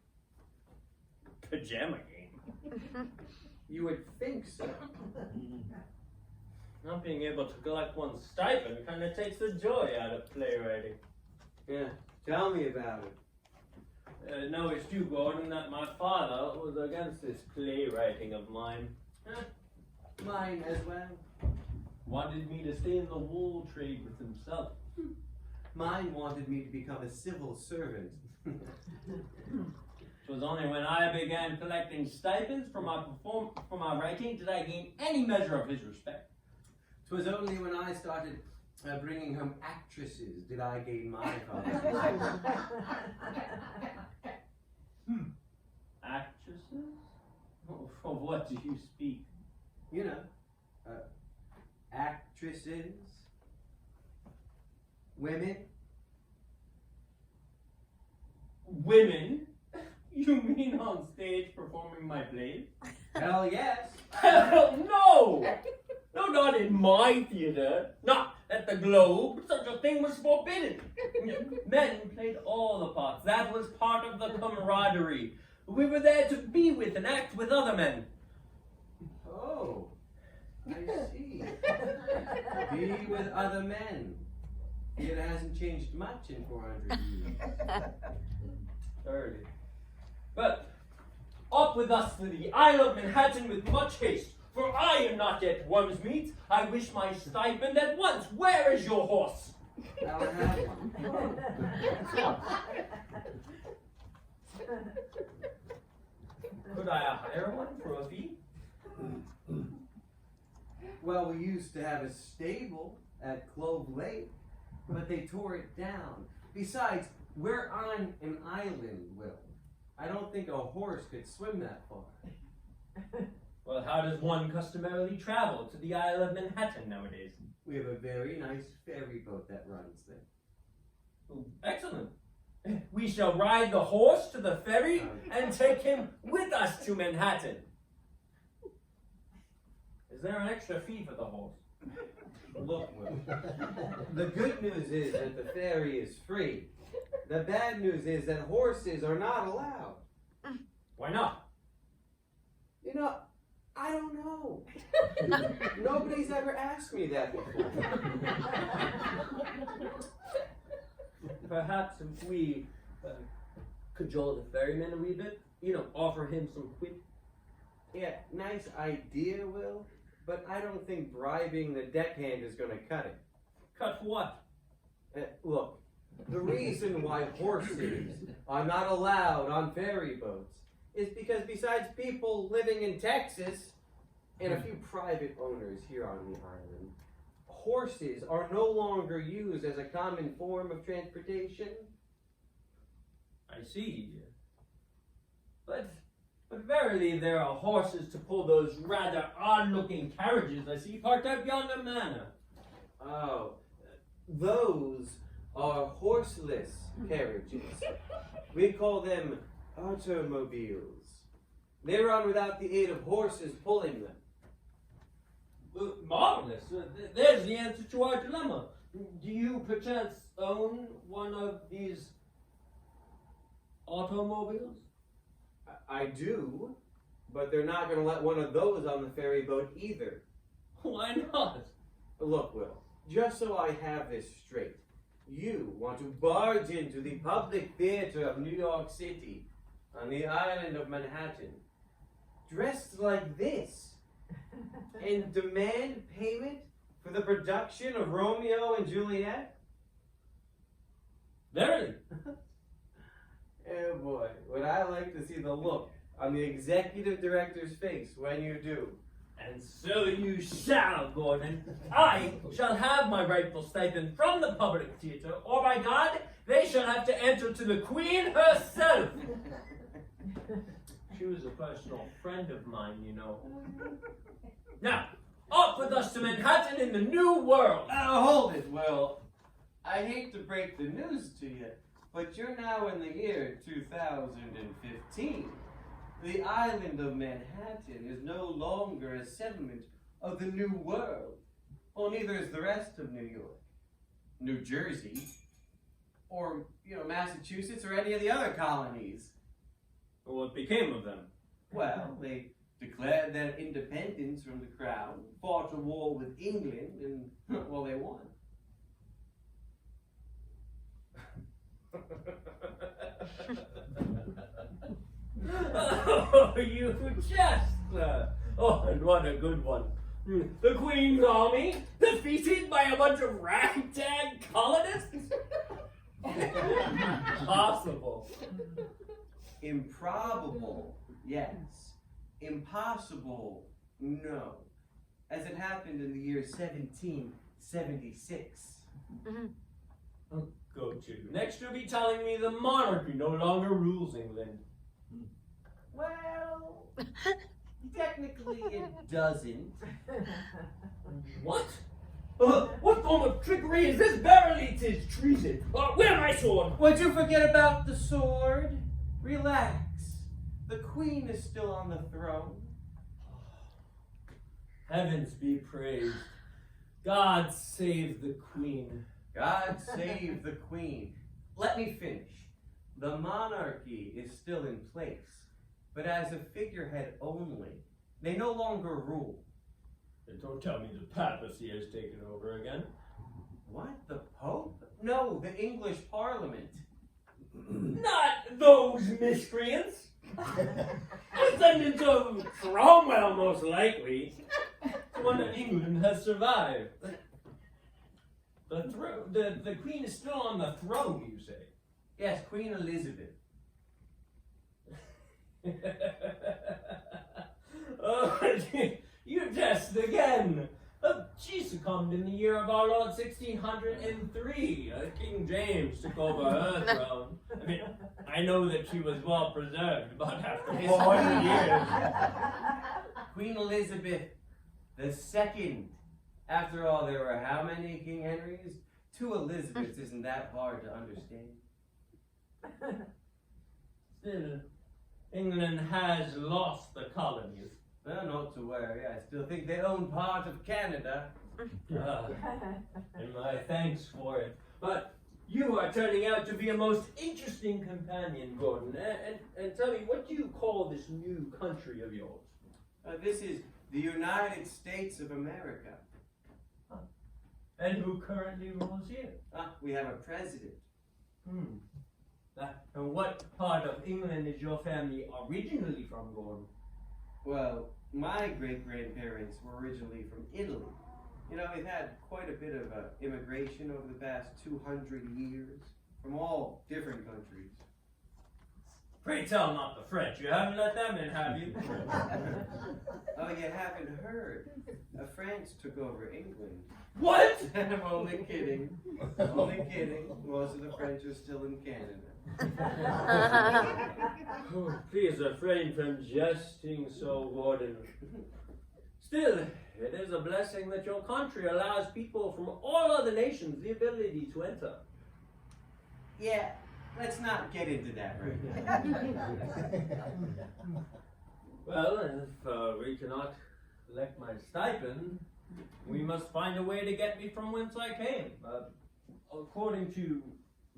pajama game. You would think so. Not being able to collect one's stipend kind of takes the joy out of playwriting. Yeah, tell me about it. No, it's true, Gordon, that my father was against this playwriting of mine. Mine as well. Wanted me to stay in the wool trade with himself. Mine wanted me to become a civil servant. It was only when I began collecting stipends for my writing did I gain any measure of his respect. 'Twas only when I started bringing home actresses did I gain my father's Actresses? Of what do you speak? You know, actresses. Women? Women? You mean on stage performing my plays? Hell yes. Hell no! No, not in my theater. Not at the Globe. Such a thing was forbidden. Men played all the parts. That was part of the camaraderie. We were there to be with and act with other men. Oh, I see. Be with other men. It hasn't changed much in 400 years. Early. But up with us to the Isle of Manhattan with much haste, for I am not yet worm's meat. I wish my stipend at once. Where is your horse? I'll have one. Could I hire one for a fee? Well, we used to have a stable at Clove Lake, but they tore it down. Besides, we're on an island, Will. I don't think a horse could swim that far. Well, how does one customarily travel to the Isle of Manhattan nowadays? We have a very nice ferry boat that runs there. Oh, excellent. We shall ride the horse to the ferry and take him with us to Manhattan. Is there an extra fee for the horse? Look, Will, the good news is that the ferry is free. The bad news is that horses are not allowed. Why not? You know, I don't know. Nobody's ever asked me that before. Perhaps if we cajole the ferryman a wee bit, offer him some quid. Yeah, nice idea, Will, but I don't think bribing the deckhand is going to cut it. Cut what? Look, the reason why horses are not allowed on ferry boats is because besides people living in Texas and a few private owners here on the island, horses are no longer used as a common form of transportation. I see. But verily there are horses to pull those rather odd-looking carriages I see parked out yonder manor. Oh, those are horseless carriages. We call them automobiles. They run without the aid of horses pulling them. Marvelous. There's the answer to our dilemma. Do you perchance own one of these automobiles? I do, but they're not going to let one of those on the ferry boat either. Why not? Look, Will, just so I have this straight, you want to barge into the public theater of New York City on the island of Manhattan, dressed like this, and demand payment for the production of Romeo and Juliet? Verily. Oh boy, would I like to see the look on the executive director's face when you do. And so you shall, Gordon. I shall have my rightful stipend from the public theater, or by God, they shall have to answer to the Queen herself. She was a personal friend of mine, you know. Now, off with us to Manhattan in the New World. Hold it, Will. I hate to break the news to you, but you're now in the year 2015. The island of Manhattan is no longer a settlement of the New World. Well, neither is the rest of New York, New Jersey, or, Massachusetts, or any of the other colonies. What became of them? Well, they declared their independence from the crown, fought a war with England, and, well, they won. Oh, you jest! Oh, and what a good one. The Queen's army defeated by a bunch of ragtag colonists? Impossible. Improbable, yes. Impossible, no. As it happened in the year 1776. Go to. Next you'll be telling me the monarchy no longer rules England. Well, technically it doesn't. What? What form of trickery is this? Verily 'tis treason. Where my sword? Would you forget about the sword? Relax. The queen is still on the throne. Heavens be praised. God save the queen. God save the queen. Let me finish. The monarchy is still in place, but as a figurehead only. They no longer rule. And don't tell me the papacy has taken over again. What? The Pope? No, the English Parliament. Not those miscreants. Descendants of Cromwell, most likely. The one that England has survived. The queen is still on the throne, you say? Yes, Queen Elizabeth. Oh, you jest again. She succumbed in the year of our Lord 1603. King James took over her throne. I mean, I know that she was well preserved, but after 400 years. Queen Elizabeth the Second. After all, there were how many King Henrys? 2 Elizabeths isn't that hard to understand. Still, England has lost the colonies. Well, not to worry. I still think they own part of Canada. And my thanks for it. But you are turning out to be a most interesting companion, Gordon. And tell me, what do you call this new country of yours? This is the United States of America. And who currently rules here? We have a president. And what part of England is your family originally from, Gordon? Well, my great-grandparents were originally from Italy. You know, we've had quite a bit of immigration over the past 200 years from all different countries. Pray tell not the French. You haven't let them in, have you? Oh, you haven't heard. France took over England. What? I'm only kidding. Only kidding. Most of the French are still in Canada. Oh, please refrain from jesting so, Gordon. Still, it is a blessing that your country allows people from all other nations the ability to enter. Yeah, let's not get into that right now. Well, if we cannot collect my stipend, we must find a way to get me from whence I came. According to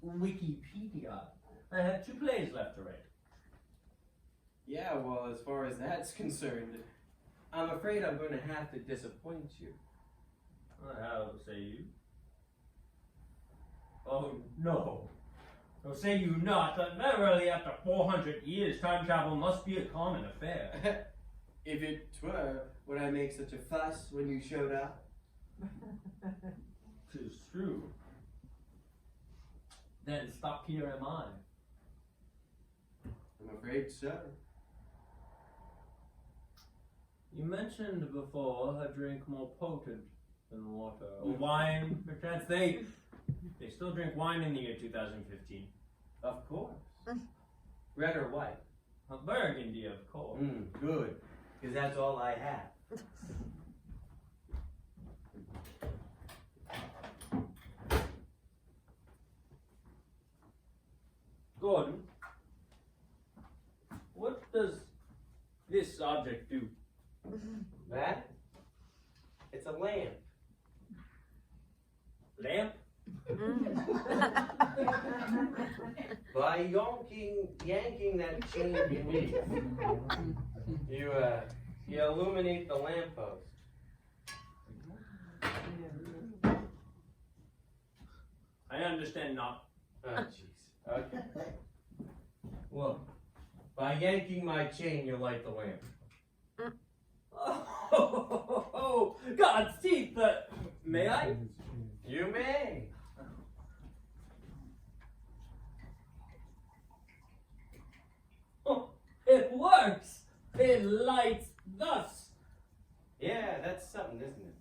Wikipedia, I have 2 plays left to write. Yeah, well, as far as that's concerned, I'm afraid I'm going to have to disappoint you. How say you? Oh, no. So say you not, that verily after 400 years, time travel must be a common affair. If it were, would I make such a fuss when you showed up? 'Tis true. Then stop here am I. I'm afraid so. You mentioned before a drink more potent than water. Wine, perchance. They still drink wine in the year 2015. Of course. Red or white? A burgundy, of course. Good, because that's all I have. Gordon, what does this object do? That? It's a lamp. Lamp? By yanking that chain beneath, you illuminate the lamppost. I understand not. Oh, jeez. Okay. Well, by yanking my chain, you light the lamp. Oh, God's teeth! May I? You may. Oh, it works! It lights thus! Yeah, that's something, isn't it?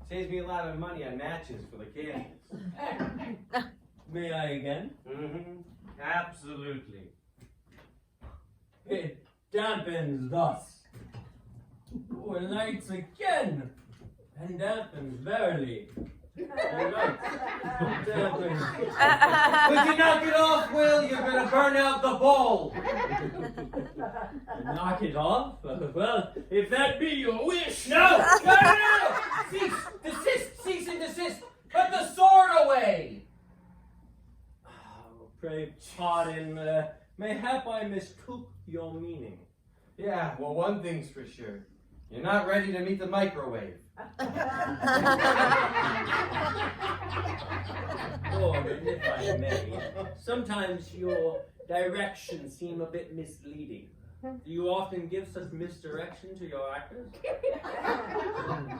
Saves me a lot of money on matches for the candles. May I again? Absolutely. It dampens thus. Oh, it lights again! And dampens verily. You're right. Would you knock it off, Will? You're gonna burn out the bowl. Knock it off? Well, if that be your wish. No! Cease! Desist! Cease and desist! Put the sword away! Oh, pray pardon, mayhap I mistook your meaning. Yeah, well, one thing's for sure. You're not ready to meet the microwave. Gordon, if I may, sometimes your directions seem a bit misleading. Do you often give such misdirection to your actors?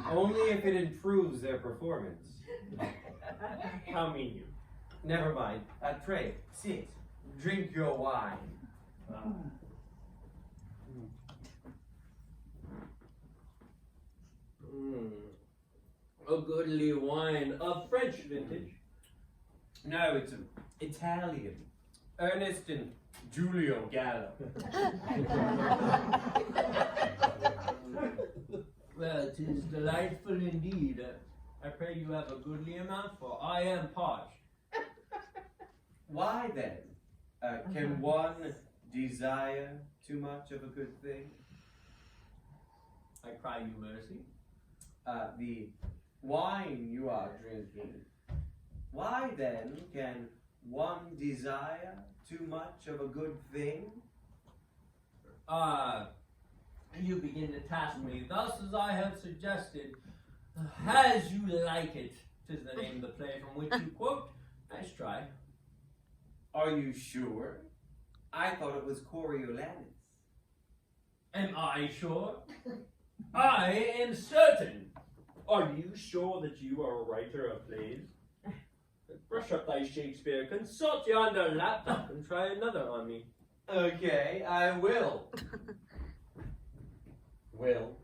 Only if it improves their performance. How mean you? Never mind. Pray, sit. Drink your wine. A goodly wine of French vintage. No, it's Italian. Ernest and Giulio Gallo. Well, 'tis delightful indeed. I pray you have a goodly amount, for I am parched. Why then? Can one desire too much of a good thing? I cry you mercy. The wine you are drinking. Why then can one desire too much of a good thing? You begin to task me thus as I have suggested. As you like it, 'tis the name of the play from which you quote. Nice try. Are you sure? I thought it was Coriolanus. Am I sure? I am certain. Are you sure that you are a writer of plays? Brush up thy Shakespeare, consult yonder laptop, and try another on me. Okay, I will. Will.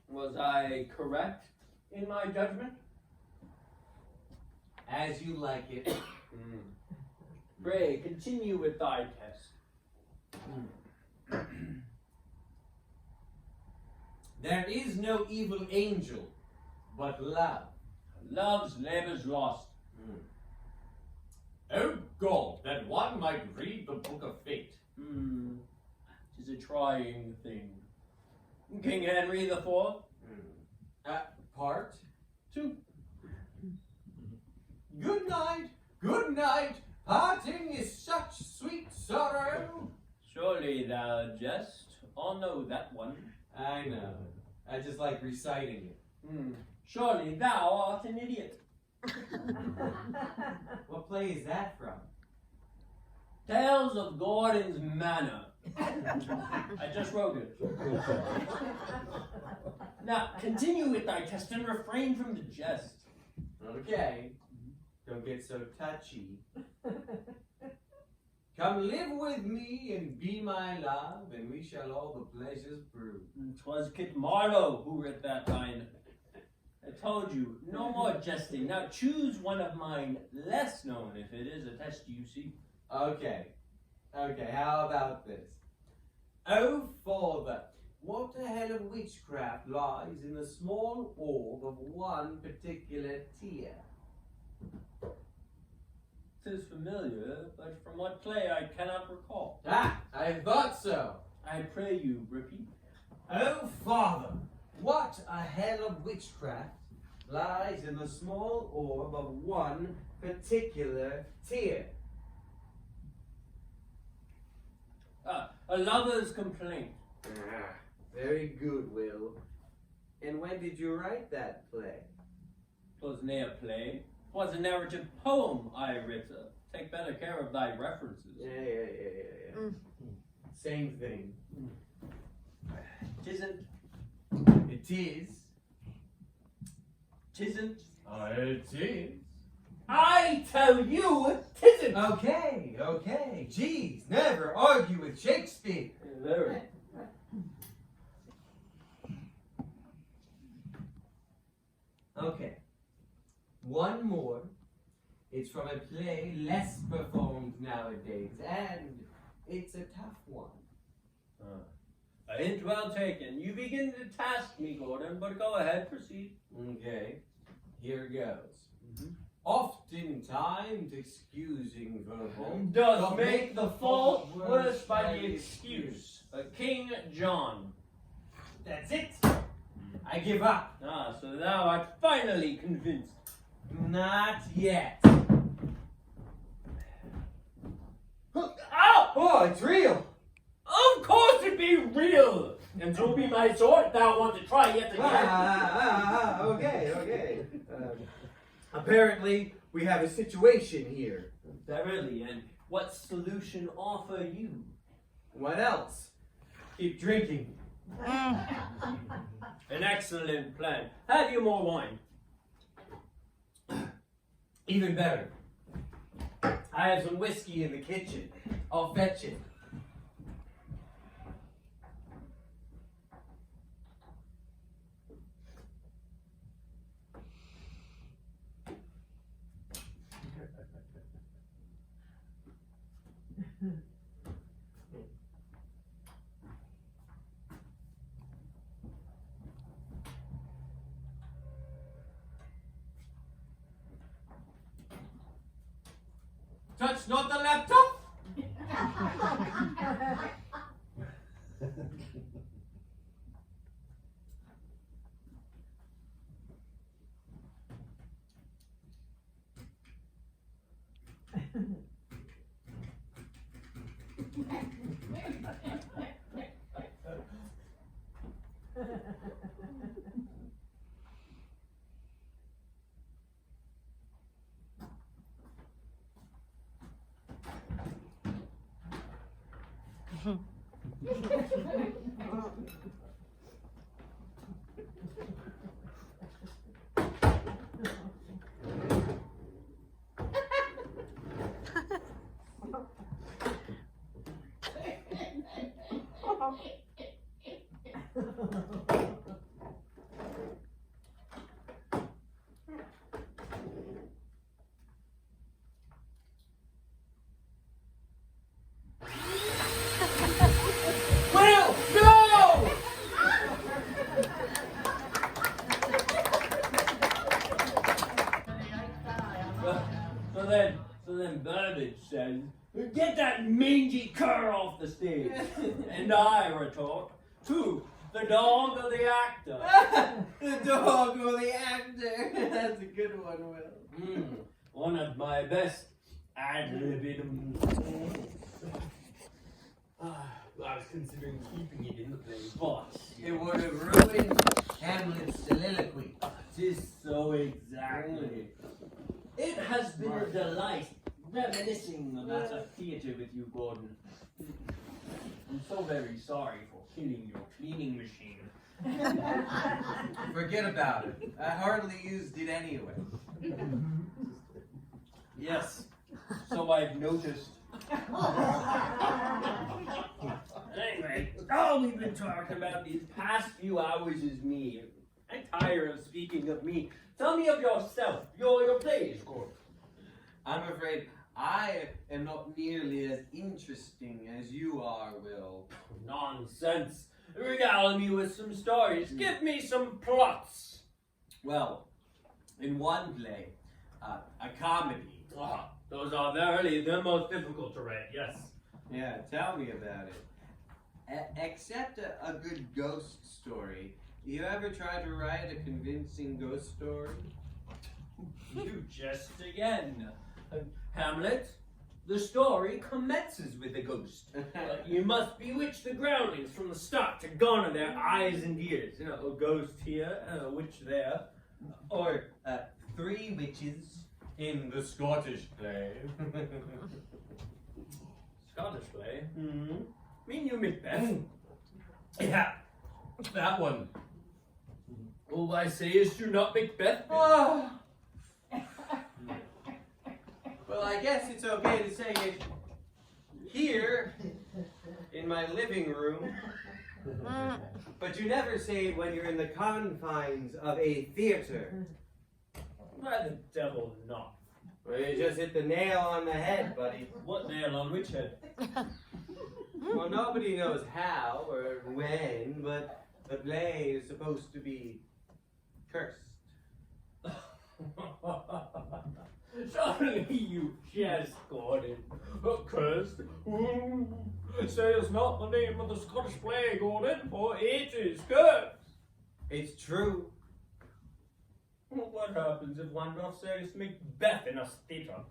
Was I correct in my judgment? As you like it. Pray, continue with thy test. There is no evil angel, but love. Love's labour's lost. Oh God, that one might read the book of fate. 'Tis a trying thing. King Henry the Fourth. Part 2. Good night, good night. Parting is such sweet sorrow. Surely thou jest, or know that one. I know. I just like reciting it. Surely thou art an idiot. What play is that from? Tales of Gordon's Manor. I just wrote it. Now, continue with thy test and refrain from the jest. Okay. Don't get so touchy. Come live with me and be my love, and we shall all the pleasures prove. 'Twas Kit Marlowe who wrote that line. I told you, no more jesting. Now choose one of mine less known if it is a test you see. Okay, how about this? Oh, Father, what the hell of witchcraft lies in the small orb of one particular tear? 'Tis familiar, but from what play I cannot recall. I thought so. I pray you, repeat. Oh, Father, what a hell of witchcraft lies in the small orb of one particular tear? A lover's complaint. Very good, Will. And when did you write that play? 'Twas ne'er a play. 'Twas a narrative poem I writ. Take better care of thy references. Yeah. Same thing. 'Tisn't. It is. 'Tisn't. It is. I tell you, 'tisn't. Okay. Geez, never argue with Shakespeare. Very. Okay. One more. It's from a play less performed nowadays, and it's a tough one. A hint well taken. You begin to task me, Gordon, but go ahead, proceed. Okay, here goes. Oftentimes excusing verbal Does make the fault worse by the excuse. King John. That's it. I give up. Ah, so thou art finally convinced. Not yet. Ow! Oh, it's real. Of course it be real! And so be my sword, thou want to try yet again. Okay. Apparently, we have a situation here. Verily, and what solution offer you? What else? Keep drinking. An excellent plan. Have you more wine? Even better. I have some whiskey in the kitchen. I'll fetch it. Touch not the laptop! Will! No! So then Burbage says, get that mangy cur off the stage. And I retort, to the dog or the actor. The dog or the actor. That's a good one, Will. One of my best ad-libitum. I was considering keeping it in the play, But it would have ruined Hamlet's soliloquy. Just so exactly. It has been a delight reminiscing about the theater with you, Gordon. I'm so very sorry for killing your cleaning machine. Forget about it. I hardly used it anyway. Yes, so I've noticed. Anyway, all we've been talking about these past few hours is me. I'm tired of speaking of me. Tell me of yourself, your plays, Gordon. I'm afraid I am not nearly as interesting as you are, Will. Nonsense. Regale me with some stories. Give me some plots. Well, in one play, a comedy. Those are verily the most difficult to write, yes. Yeah, tell me about it. Except a good ghost story. You ever try to write a convincing ghost story? You jest again. Hamlet, the story commences with a ghost. You must bewitch the groundlings from the start to garner their eyes and ears. You know, a ghost here and a witch there. Or 3 witches in the Scottish play. Scottish play? Mean you Macbeth? Yeah, that one. All I say is do not Macbeth. Well, I guess it's okay to say it here in my living room. But you never say it when you're in the confines of a theater. Why the devil not? Well, you just hit the nail on the head, buddy. What nail on which head? Well, nobody knows how or when, but the play is supposed to be cursed. Surely you jest, Gordon. Cursed? Say it's not the name of the Scottish play, Gordon, for it is cursed. It's true. What happens if one not says Macbeth in a theatre?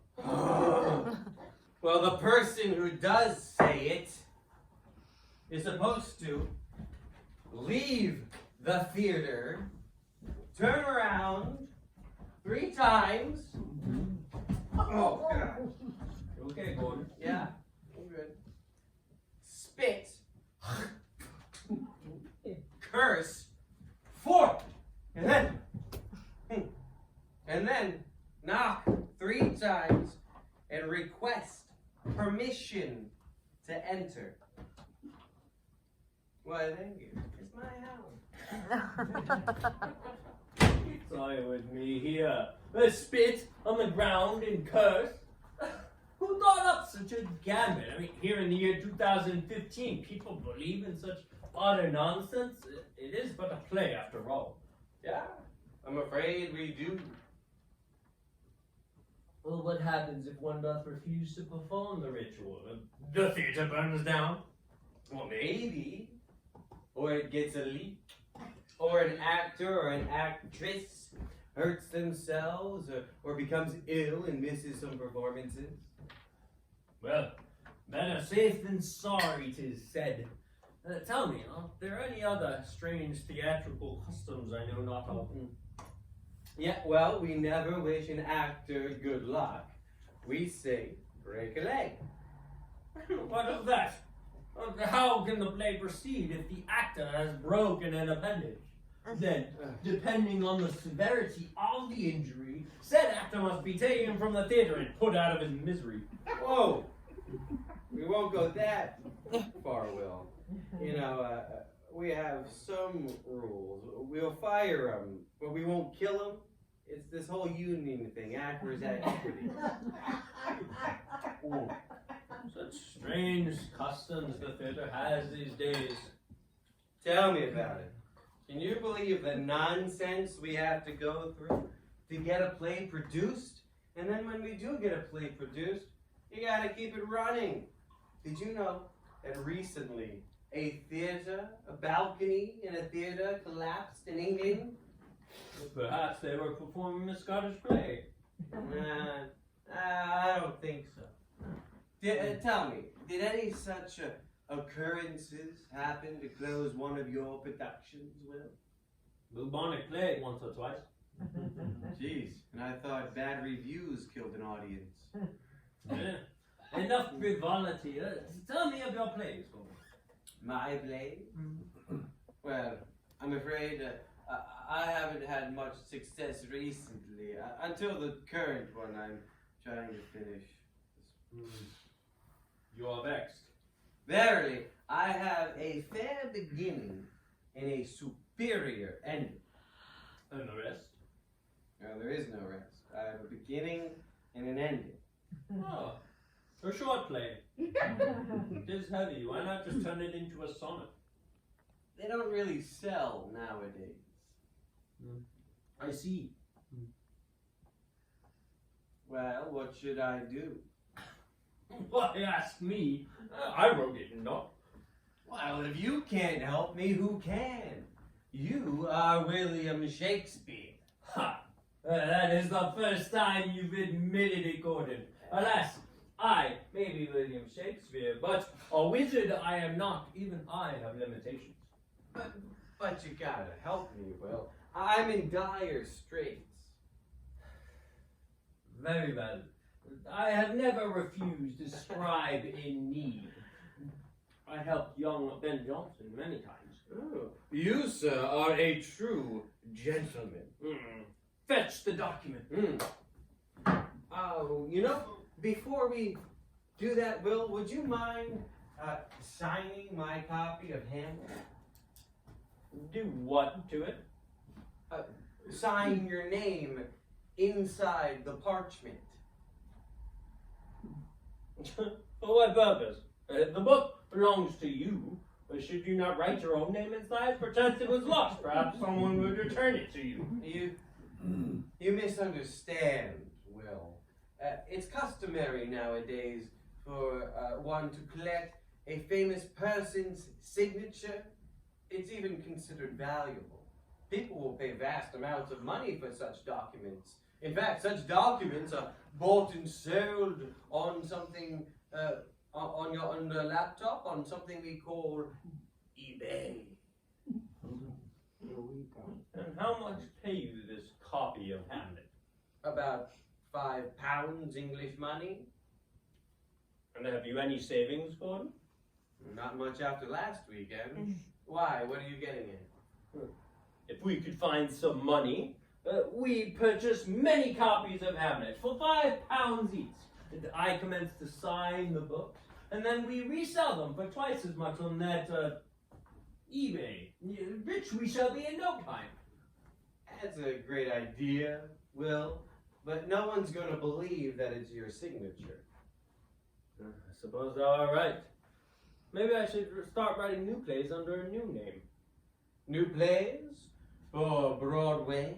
Well, the person who does say it is supposed to leave the theater, turn around 3 times. Oh, God. Okay, Gordon. Yeah, I'm good. Spit. Curse. 4. And then knock 3 times and request permission to enter. Why, thank you. It's my house. Sorry with me here. Spit on the ground and curse. Who thought up such a gambit? I mean, here in the year 2015, people believe in such utter nonsense. It is but a play after all. Yeah, I'm afraid we do. Well, what happens if one doth refuse to perform the ritual? The theater burns down? Well, maybe. Or it gets a leak. Or an actor or an actress hurts themselves or becomes ill and misses some performances. Well, better safe than sorry, 'tis said. Tell me, are there any other strange theatrical customs I know not of? Yeah, well, we never wish an actor good luck. We say, break a leg. What of that? How can the play proceed if the actor has broken an appendage? Then, depending on the severity of the injury, said actor must be taken from the theater and put out of his misery. Whoa! We won't go that far, Will. You know, we have some rules. We'll fire him, but we won't kill him. It's this whole union thing, actors at equity. Such strange customs the theater has these days. Tell me about it. Can you believe the nonsense we have to go through to get a play produced? And then when we do get a play produced, you gotta keep it running. Did you know that recently a balcony in a theater collapsed in England? Perhaps they were performing a Scottish play. I don't think so. Tell me, did any such occurrences happen to close one of your productions, Will? Bubonic plague once or twice. Jeez, and I thought bad reviews killed an audience. Yeah. Enough frivolity. Tell me of your plays. My play? Well, I'm afraid I haven't had much success recently, until the current one I'm trying to finish. You are vexed. Verily, I have a fair beginning and a superior ending. And the rest? Well, there is no rest. I have a beginning and an ending. Oh, a short play. It is heavy. Why not just turn it into a sonnet? They don't really sell nowadays. I see. Well, what should I do? Why ask me? I wrote it, not. Well, if you can't help me, who can? You are William Shakespeare. Ha! That is the first time you've admitted it, Gordon. Alas, I may be William Shakespeare, but a wizard I am not. Even I have limitations. But you gotta help me, Will. I'm in dire straits. Very well. I have never refused a scribe in need. I helped young Ben Jonson many times. Oh, you, sir, are a true gentleman. Fetch the document. Oh, you know, before we do that, Will, would you mind signing my copy of Hamlet? Do what to it? Sign your name inside the parchment. For what purpose? The book belongs to you. But should you not write your own name inside? Perchance it was lost. Perhaps someone would return it to you. You misunderstand, Will. It's customary nowadays for one to collect a famous person's signature. It's even considered valuable. People will pay vast amounts of money for such documents. In fact, such documents are bought and sold on something, on the laptop, on something we call eBay. And how much pay you this copy of Hamlet? About £5 English money. And have you any savings, Gordon? Not much after last weekend. Why? What are you getting at? If we could find some money, we purchase many copies of Hamlet for £5 each. And I commence to sign the books, and then we resell them for twice as much on that eBay. Rich we shall be in no time. That's a great idea, Will, but no one's going to believe that it's your signature. I suppose thou art right. Maybe I should start writing new plays under a new name. New plays? For Broadway?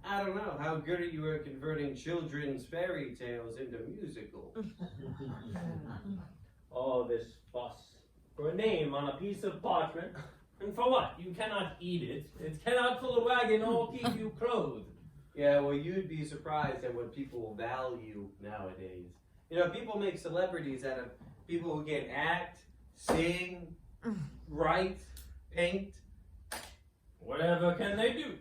I don't know. How good are you at converting children's fairy tales into musicals? All this fuss for a name on a piece of parchment, and for what? You cannot eat it. It cannot pull a wagon or keep you clothed. Yeah, well, you'd be surprised at what people value nowadays. You know, people make celebrities out of people who can act, sing, write, paint. Whatever can they do?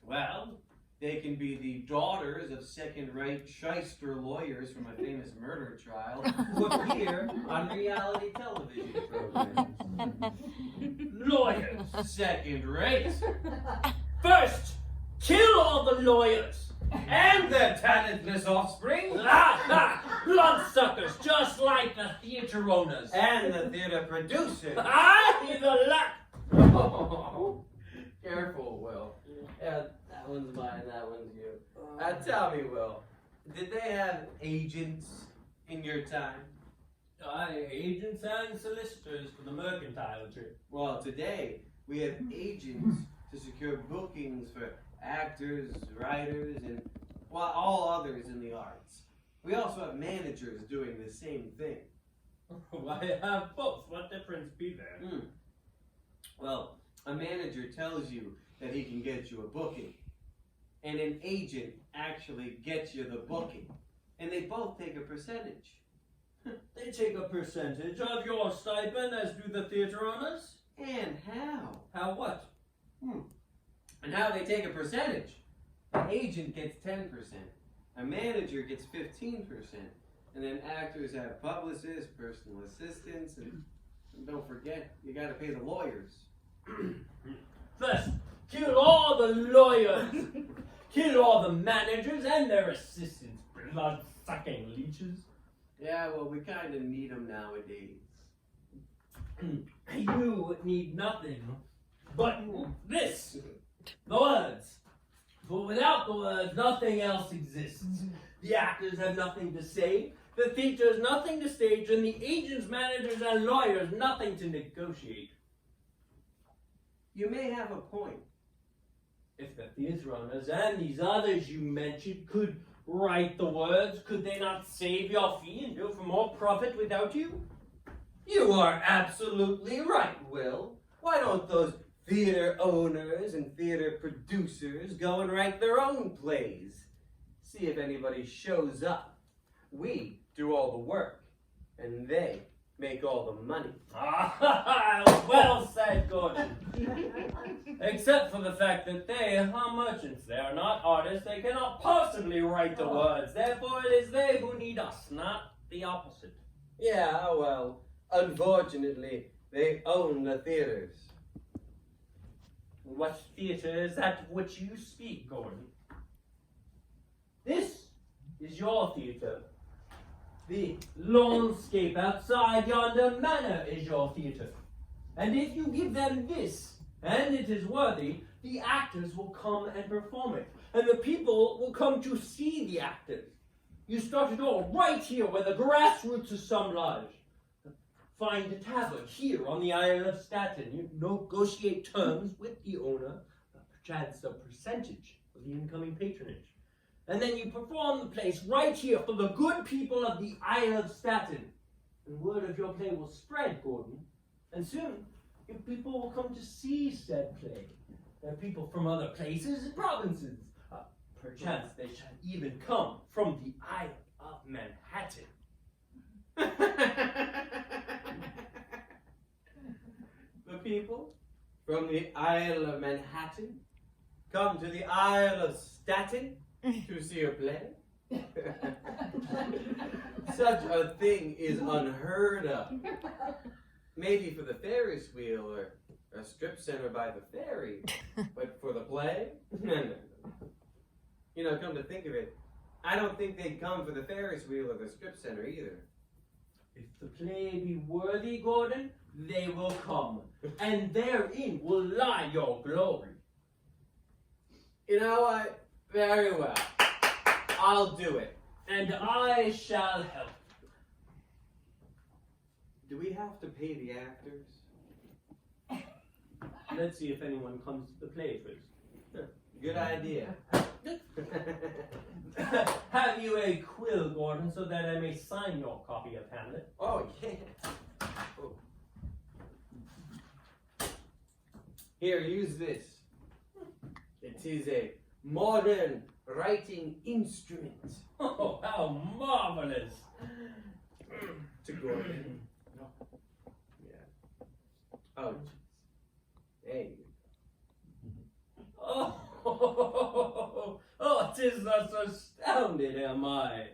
Well, they can be the daughters of second-rate shyster lawyers from a famous murder trial who appear on reality television programs. Lawyers! Second-rate. First, kill all the lawyers! And their talentless offspring. Bloodsuckers, just like the theater owners. And the theater producers. The luck! Oh, careful, Will. Yeah, that one's mine, that one's you. Tell me, Will, did they have agents in your time? Agents and solicitors for the mercantile trade. Well, today we have agents to secure bookings for actors, writers, and all others in the arts. We also have managers doing the same thing. Why have both? What difference be there? Well, a manager tells you that he can get you a booking, and an agent actually gets you the booking, and they both take a percentage. They take a percentage of your stipend, as do the theater owners. And how? How what? And how they take a percentage. An agent gets 10%, a manager gets 15%, and then actors have publicists, personal assistants, and don't forget, you gotta pay the lawyers. First, kill all the lawyers. Kill all the managers and their assistants, blood-sucking leeches. Yeah, well, we kinda need them nowadays. You need nothing but this. The words. For without the words, nothing else exists. The actors have nothing to say, the theaters nothing to stage, and the agents, managers, and lawyers nothing to negotiate. You may have a point. If the theater owners and these others you mentioned could write the words, could they not save your fee and do for more profit without you? You are absolutely right, Will. Why don't those theater owners and theater producers go and write their own plays? See if anybody shows up. We do all the work, and they make all the money. Well said, Gordon. Except for the fact that they are merchants. They are not artists. They cannot possibly write the words. Therefore, it is they who need us, not the opposite. Yeah, well, unfortunately, they own the theaters. What theater is that of which you speak, Gordon? This is your theater. The landscape outside yonder manor is your theater. And if you give them this, and it is worthy, the actors will come and perform it. And the people will come to see the actors. You start it all right here where the grassroots assemblage. find a tavern here on the Isle of Staten. You negotiate terms with the owner, perchance a percentage of the incoming patronage. And then you perform the place right here for the good people of the Isle of Staten. And word of your play will spread, Gordon. And soon, your people will come to see said play. There are people from other places and provinces. Perchance they shall even come from the Isle of Manhattan. The people from the Isle of Manhattan come to the Isle of Staten to see a play? Such a thing is unheard of. Maybe for the Ferris wheel or a strip center by the ferry, but for the play? No. You know, come to think of it, I don't think they'd come for the Ferris wheel or the strip center either. If the play be worthy, Gordon, they will come, and therein will lie your glory. You know what? Very well. I'll do it. And I shall help. Do we have to pay the actors? Let's see if anyone comes to the play first. Good idea. Have you a quill, Gordon, so that I may sign your copy of Hamlet? Oh, yeah. Oh. Here, use this. It is a modern writing instrument. Oh, how marvelous! To Gordon. Yeah. Oh, hey. Oh, 'tis thus astounded am I.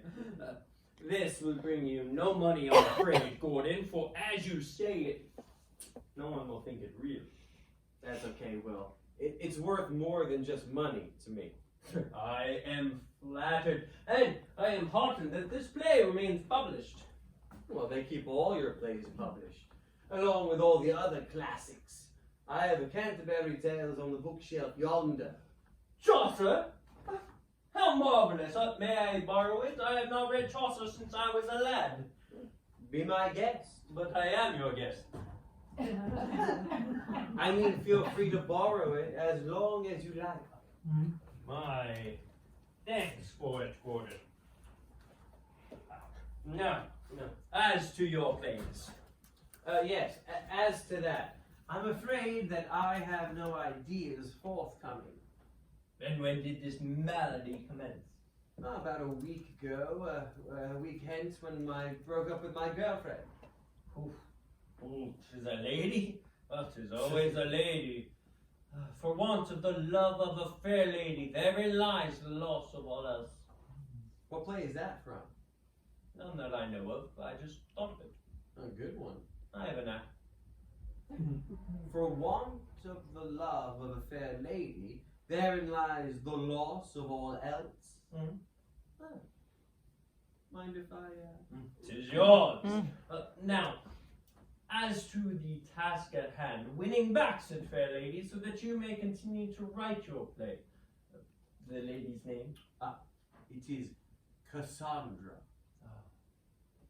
This will bring you no money, I'm afraid, Gordon, for as you say it, no one will think it real. That's okay, Will. It's worth more than just money to me. I am flattered, and I am heartened that this play remains published. Well, they keep all your plays published, along with all the other classics. I have the Canterbury Tales on the bookshelf yonder. Chaucer? How marvelous! May I borrow it? I have not read Chaucer since I was a lad. Be my guest. But I am your guest. I mean, feel free to borrow it as long as you like. My thanks for it, Gordon. Now, as to your plays. Yes, as to that, I'm afraid that I have no ideas forthcoming. And when did this malady commence? Oh, about a week ago, a week hence, when I broke up with my girlfriend. Oh, 'tis a lady? Oh, 'tis always a lady. For want of the love of a fair lady, therein lies the loss of all else. What play is that from? None that I know of, I just thought of it. A good one. I have an act. For want of the love of a fair lady, therein lies the loss of all else. Mm. Oh. Mind if I, 'Tis yours. Now, as to the task at hand, winning back said fair lady, so that you may continue to write your play. The lady's name? It is Cassandra.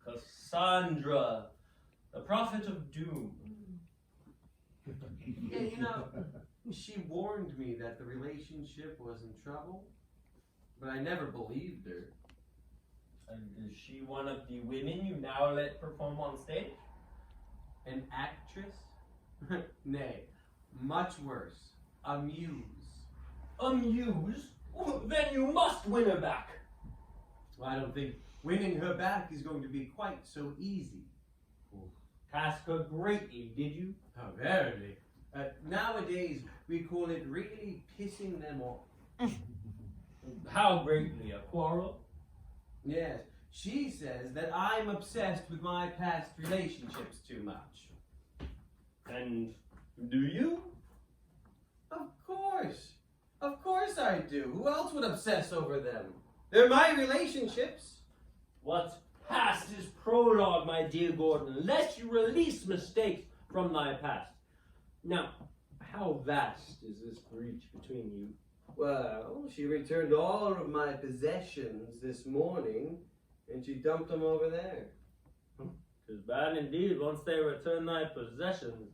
Cassandra, the prophet of doom. Yeah, you know, she warned me that the relationship was in trouble, but I never believed her. And is she one of the women you now let perform on stage? An actress? Nay, much worse. A muse. Amuse? Oh, then you must win her back. Well, I don't think winning her back is going to be quite so easy. Task her greatly, did you? Oh, verily. Nowadays, we call it really pissing them off. How greatly? A quarrel? Yes, she says that I'm obsessed with my past relationships too much. And do you? Of course I do. Who else would obsess over them? They're my relationships. What past is prologue, my dear Gordon, lest you release mistakes from thy past. Now, how vast is this breach between you? Well, she returned all of my possessions this morning, and she dumped them over there. 'Tis bad indeed once they return thy possessions.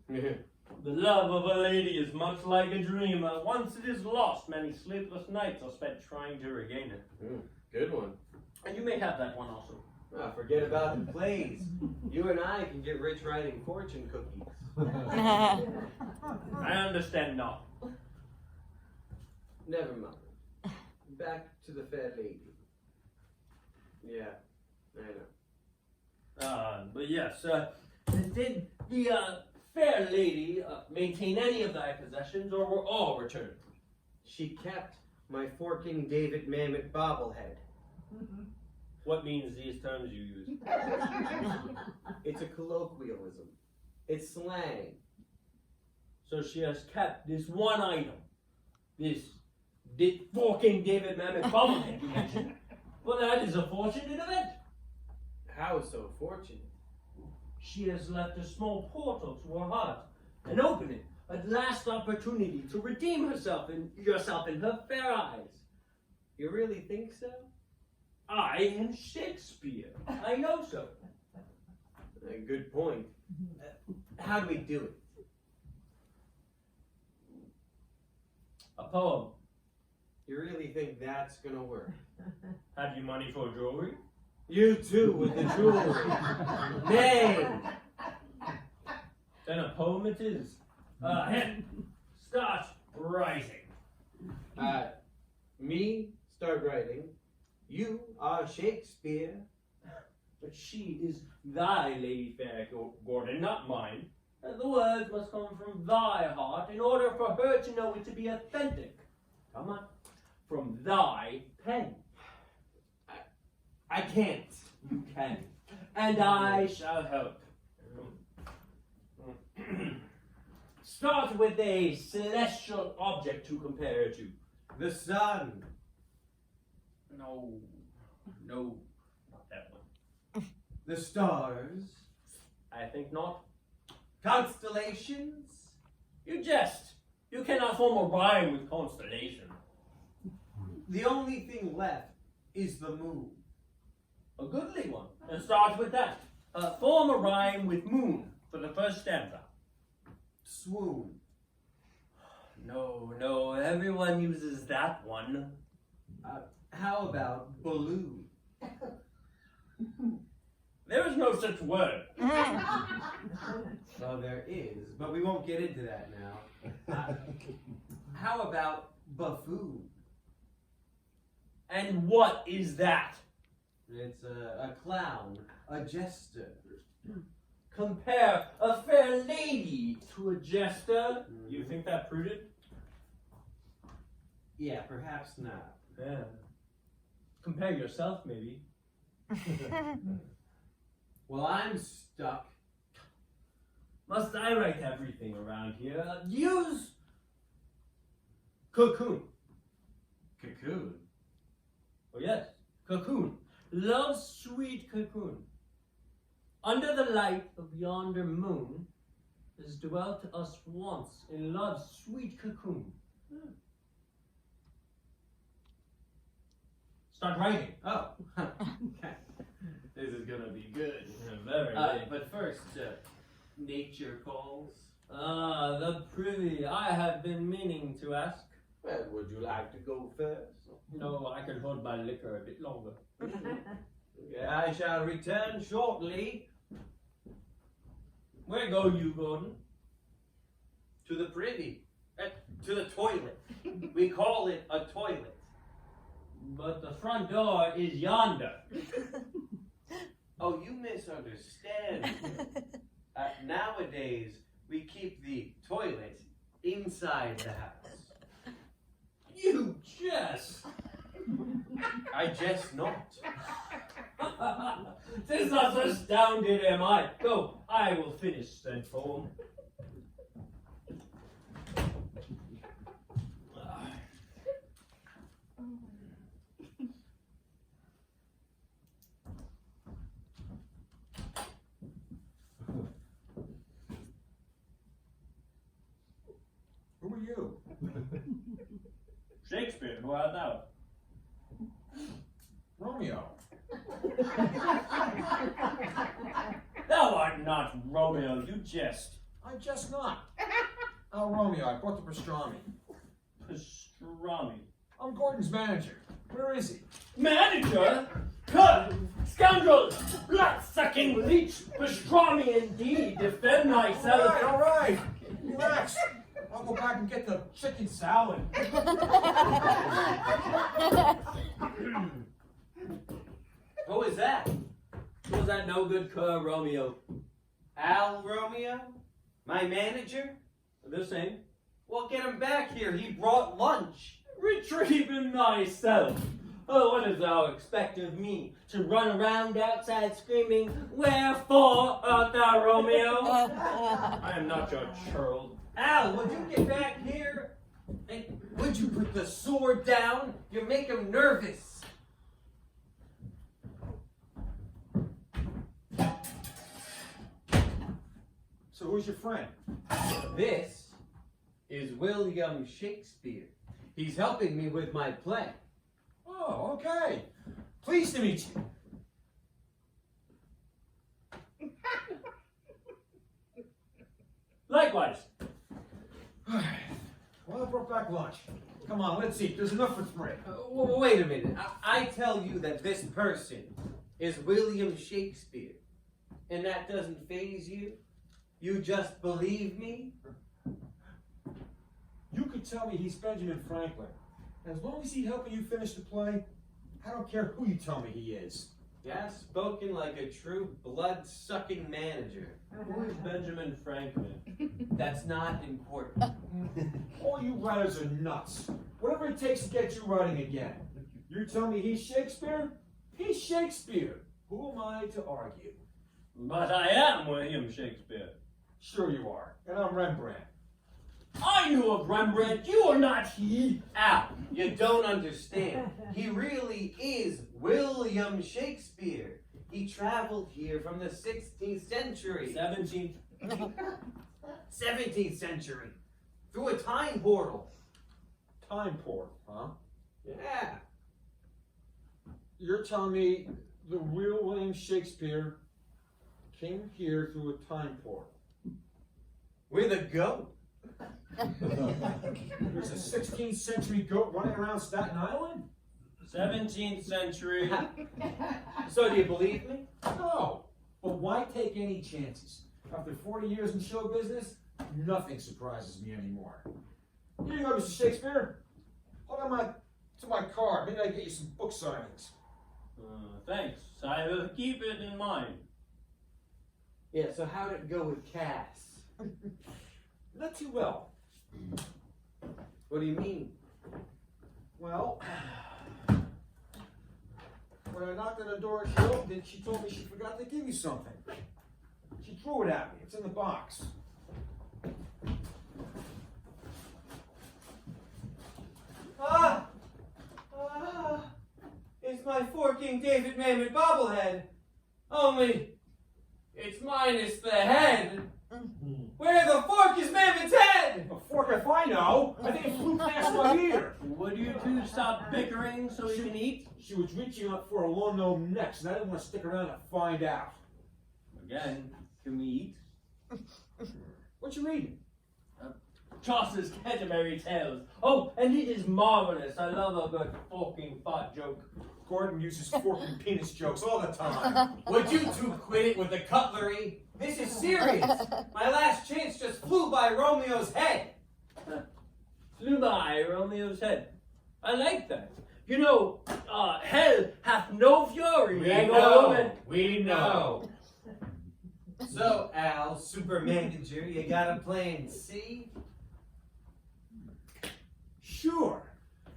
The love of a lady is much like a dream. Once it is lost, many sleepless nights are spent trying to regain it. Good one. And you may have that one also. Forget about the plays. You and I can get rich writing fortune cookies. I understand not. Never mind. Back to the fair lady. Yeah, I know. But yes, did the fair lady maintain any of thy possessions, or were all returned? She kept my forking David Mamet bobblehead. What means these terms you use? It's a colloquialism. It's slang. So she has kept this one item, this forking David Mamet bobblehead you mentioned. Well, that is a fortunate event. How so fortunate? She has left a small portal to her heart, an opening, a last opportunity to redeem yourself in her fair eyes. You really think so? I am Shakespeare. I know so. Good point. How do we do it? A poem. You really think that's gonna work? Have you money for jewelry? You too with the jewelry. Name! Then a poem it is. Start writing. Me start writing. You are Shakespeare. But she is thy Lady Fair, Gordon, not mine. The words must come from thy heart in order for her to know it to be authentic. Come on. From thy pen. I can't. You can. And I shall help. Start with a celestial object to compare to. The sun. No, not that one. The stars. I think not. Constellations. You jest. You cannot form a rhyme with constellation. The only thing left is the moon. A goodly one. And start with that. Form a rhyme with moon for the first stanza. Swoon. No, everyone uses that one. How about balloon? There is no such word. Well, there is, but we won't get into that now. How about buffoon? And what is that? It's a clown, a jester. Compare a fair lady to a jester. You think that prudent? Yeah, perhaps not. Yeah. Compare yourself, maybe. Well, I'm stuck. Must I write everything around here? Use cocoon. Cocoon. Oh yes, cocoon. Love's sweet cocoon. Under the light of yonder moon has dwelt us once in love's sweet cocoon. Start writing. Oh, okay. This is gonna be good. Very good. But first, nature calls. The privy I have been meaning to ask. Well, would you like to go first? No, I can hold my liquor a bit longer. Yeah, I shall return shortly. Where go you, Gordon? To the privy. To the toilet. We call it a toilet. But the front door is yonder. Oh, you misunderstand. Nowadays, we keep the toilet inside the house. You jest! I jest not. Tis not astounded am I. Go, I will finish said poem. Who are you? Shakespeare, who art thou? Romeo. Thou Thou art not Romeo, you jest. I'm just not. Romeo, I brought the pastrami. Pastrami. I'm Gordon's manager. Where is he? Manager? Cud! Scoundrel! Blood-sucking leech! Pastrami indeed! Defend thyself! All right. Relax. I'll go back and get the chicken salad. Who is that? Was that no good cur, Romeo? Al Romeo? My manager? The same. Well, get him back here. He brought lunch. Retrieve him thyself. Oh, what does thou expect of me? To run around outside screaming, "Wherefore art thou, Romeo?" I am not your churl. Al, would you get back here? And would you put the sword down? You make him nervous. So who's your friend? This is William Shakespeare. He's helping me with my play. Oh, okay. Pleased to meet you. Likewise. Well, I brought back lunch. Come on, let's eat. There's enough for three. Wait a minute. I tell you that this person is William Shakespeare, and that doesn't faze you? You just believe me? You could tell me he's Benjamin Franklin. As long as he's helping you finish the play, I don't care who you tell me he is. Yeah, spoken like a true blood-sucking manager. Who is Benjamin Franklin? That's not important. All you writers are nuts. Whatever it takes to get you writing again. You tell me he's Shakespeare? He's Shakespeare. Who am I to argue? But I am William Shakespeare. Sure you are. And I'm Rembrandt. I knew of Rembrandt. You are not he. Al, you don't understand. He really is William Shakespeare. He traveled here from the 16th century. 17th. 17th century. Through a time portal. Time portal, huh? Yeah. You're telling me the real William Shakespeare came here through a time portal? With a goat. There's a 16th century goat running around Staten Island? 17th century. So do you believe me? No. But why take any chances? After 40 years in show business, nothing surprises me anymore. Here you go, Mr. Shakespeare. Hold on to my card. Maybe I can get you some book signings. Thanks. I will keep it in mind. Yeah, so how did it go with Cass? Not too well. What do you mean? Well, when I knocked on the door, she opened it. She told me she forgot to give me something. She threw it at me. It's in the box. It's my 4 King David Mamet bobblehead. Only, it's minus the head. Where the fork is Mamet's head? A fork if I know. I think it flew past my ear. Would you two stop bickering so we can eat? She was reaching up for a long-nosed next, and I didn't want to stick around to find out. Again, can we eat? What you reading? Chaucer's Canterbury Tales. Oh, and it is marvelous. I love a good forking fart joke. Gordon uses fork and penis jokes all the time. Would you two quit it with the cutlery? This is serious. My last chance just flew by Romeo's head. Flew by Romeo's head. I like that. You know, hell hath no fury. We know. So, Al, super manager, you got a plan C? Sure.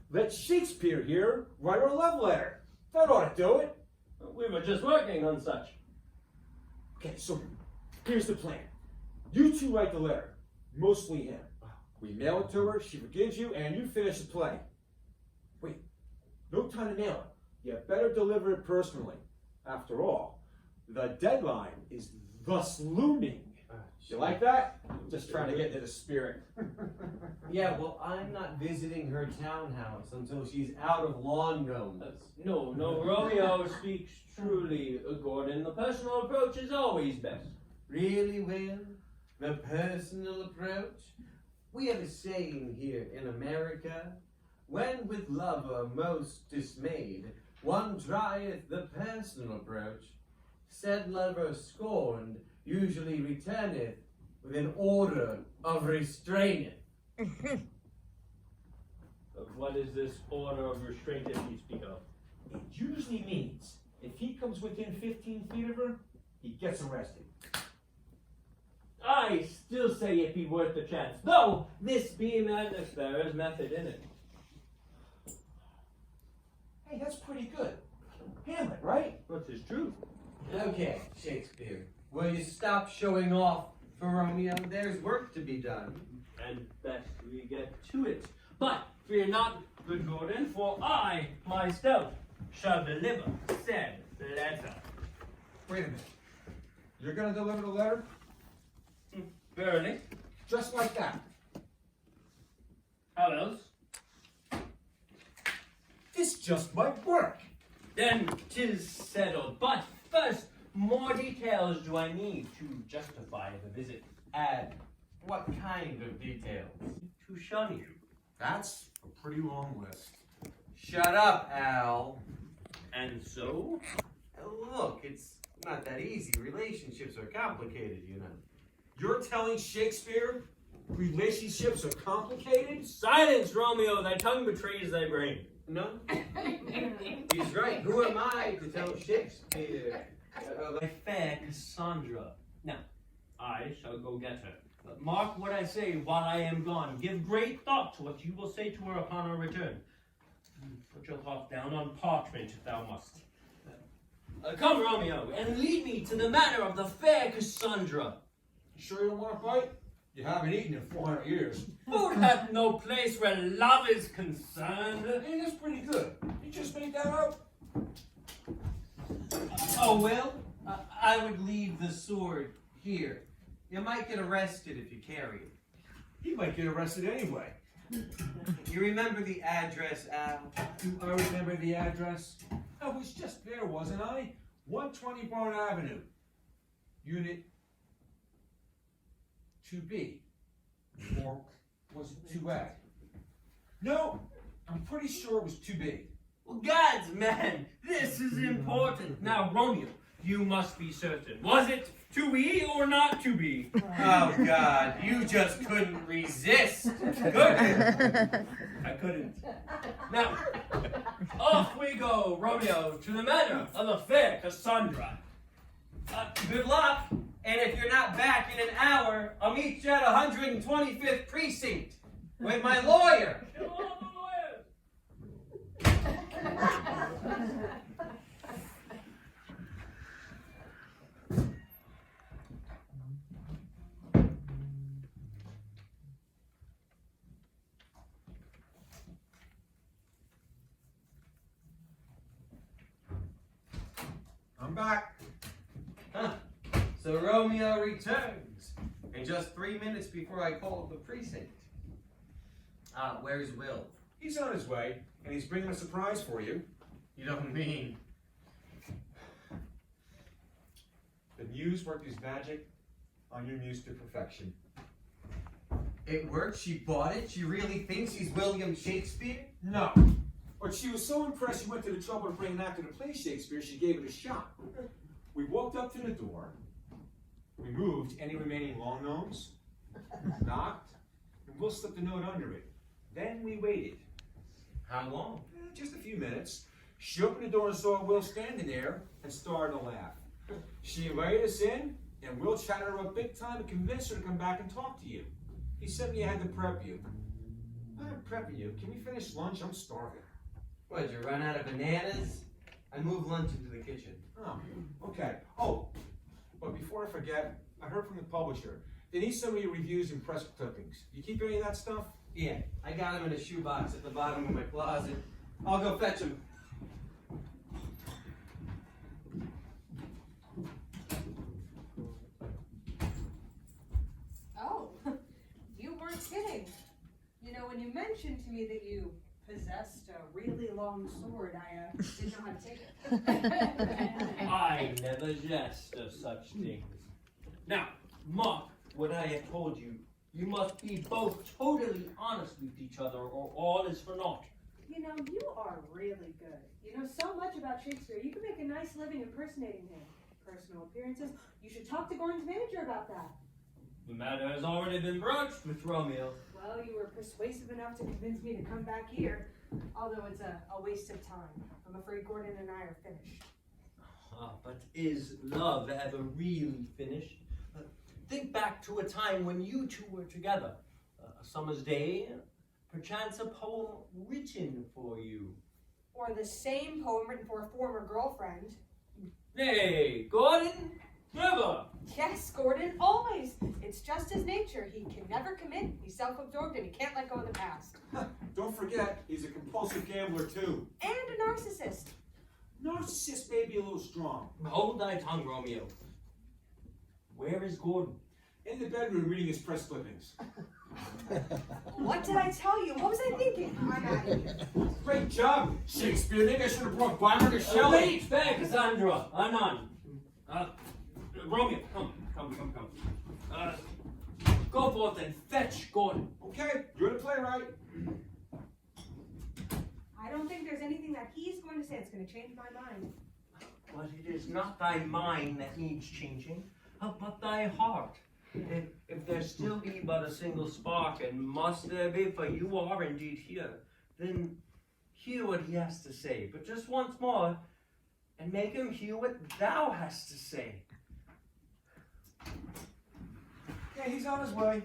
Let Shakespeare here write her a love letter. That ought to do it. We were just working on such. Okay, so here's the plan. You two write the letter. Mostly him. We mail it to her, she forgives you, and you finish the play. Wait, no time to mail it. You better deliver it personally. After all, the deadline is thus looming. You like that? Just trying to get into the spirit. Yeah, well, I'm not visiting her townhouse until she's out of lawn gnomes. No, Romeo speaks truly, Gordon. The personal approach is always best. Really, Will? The personal approach? We have a saying here in America, when with lover most dismayed, one trieth the personal approach, said lover scorned usually returneth with an order of restraint. What is this order of restraint that you speak of? It usually means if he comes within 15 feet of her, he gets arrested. I still say it be worth the chance, though this be madness, there is method in it. Hey, that's pretty good. Hamlet, right? What is true? Okay, Shakespeare, will you stop showing off for Romeo? There's work to be done. And best we get to it. But fear not, good Gordon, for I myself shall deliver said letter. Wait a minute. You're gonna deliver the letter? Verily, Just like that. how else? This just might work. Then 'tis settled. But first, more details do I need to justify the visit. Add what kind of details? To shun you. That's a pretty long list. Shut up, Al. And so? Look, it's not that easy. Relationships are complicated, you know. You're telling Shakespeare relationships are complicated? Silence, Romeo, thy tongue betrays thy brain. No? He's right. Who am I to tell Shakespeare? My fair Cassandra. Now, I shall go get her. But mark what I say while I am gone. Give great thought to what you will say to her upon our return. Put your thoughts down on parchment if thou must. Come, Romeo, and lead me to the manor of the fair Cassandra. You sure you don't want to fight? You haven't eaten in 400 years. Food hath no place where love is concerned. Hey, that's pretty good. You just made that up? Oh, Will, I would leave the sword here. You might get arrested if you carry it. You might get arrested anyway. You remember the address, Al? Do I remember the address? I was just there, wasn't I? 120 Barn Avenue. Unit 2B. Or was it 2A? No, I'm pretty sure it was 2B. Well, God's man, this is important. Now, Romeo, you must be certain. Was it to be or not to be? Oh, God, you just couldn't resist. Good. I couldn't. Now, off we go, Romeo, to the manor of the fair Cassandra. Good luck. And if you're not back in an hour, I'll meet you at 125th Precinct with my lawyer. Kill all the lawyers. I'm back. Huh. So Romeo returns. And just 3 minutes before I called the precinct. Where's Will? He's on his way, and he's bringing a surprise for you. You don't mean. The muse worked his magic on your muse to perfection. It worked? She bought it? She really thinks he's William Shakespeare? No. But she was so impressed she went to the trouble to bring an actor to play Shakespeare, she gave it a shot. We walked up to the door, removed any remaining long gnomes, knocked, and Will slipped a note under it. Then we waited. How long? Just a few minutes. She opened the door and saw Will standing there and started to laugh. She invited us in, and Will chatted her up big time and convinced her to come back and talk to you. He said he had to prep you. I'm prepping you. Can we finish lunch? I'm starving. What, you run out of bananas? I moved lunch into the kitchen. Oh, okay. Oh, but before I forget, I heard from the publisher. They need some of your reviews and press clippings. You keep any of that stuff? Yeah, I got him in a shoebox at the bottom of my closet. I'll go fetch him. Oh, you weren't kidding. You when you mentioned to me that you possessed a really long sword, I didn't know how to take it. I never jest of such things. Now, mark what I have told you. You must be both totally honest with each other, or all is for naught. You know, you are really good. You know so much about Shakespeare. You can make a nice living impersonating him. Personal appearances. You should talk to Gordon's manager about that. The matter has already been broached with Romeo. Well, you were persuasive enough to convince me to come back here. Although it's a waste of time. I'm afraid Gordon and I are finished. But is love ever really finished? Think back to a time when you two were together. A summer's day, perchance a poem written for you. Or the same poem written for a former girlfriend. Nay, Gordon, never. Yes, Gordon, always. It's just his nature. He can never commit. He's self-absorbed and he can't let go of the past. Don't forget, he's a compulsive gambler too. And a narcissist. Narcissist may be a little strong. Hold thy tongue, Romeo. Where is Gordon? In the bedroom reading his press clippings. What did I tell you? What was I thinking? I'm out of here. Great job, Shakespeare. Think I should have brought Byron to Shelley. Wait, there, Cassandra. Anon. Romeo, come. Go forth and fetch Gordon. Okay, you're the playwright. I don't think there's anything that he's going to say that's going to change my mind. But it is not thy mind that needs changing, but thy heart. If there still be but a single spark, and must there be, for you are indeed here, then hear what he has to say, but just once more, and make him hear what thou hast to say. Yeah, he's on his way.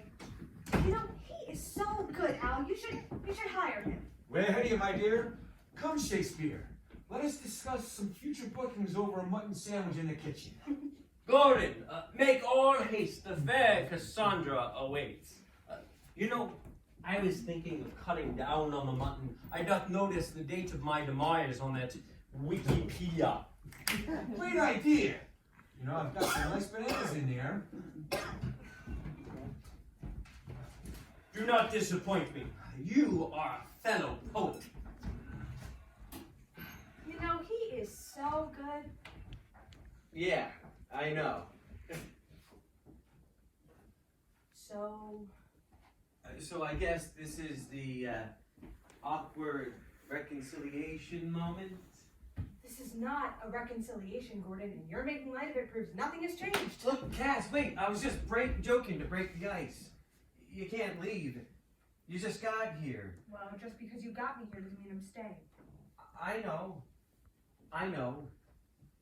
You know, he is so good, Al. You should hire him. Way ahead of you, my dear. Come, Shakespeare. Let us discuss some future bookings over a mutton sandwich in the kitchen. Gordon, make all haste. The fair Cassandra awaits. You know, I was thinking of cutting down on the mutton. I doth notice the date of my demise on that Wikipedia. Great idea. You know, I've got some nice bananas in there. Do not disappoint me. You are a fellow poet. You know, he is so good. Yeah, I know. So I guess this is the awkward reconciliation moment. This is not a reconciliation, Gordon, and you're making light of it proves nothing has changed. Look, Cass, wait, I was just joking to break the ice. You can't leave. You just got here. Well, just because you got me here doesn't mean I'm staying. I know.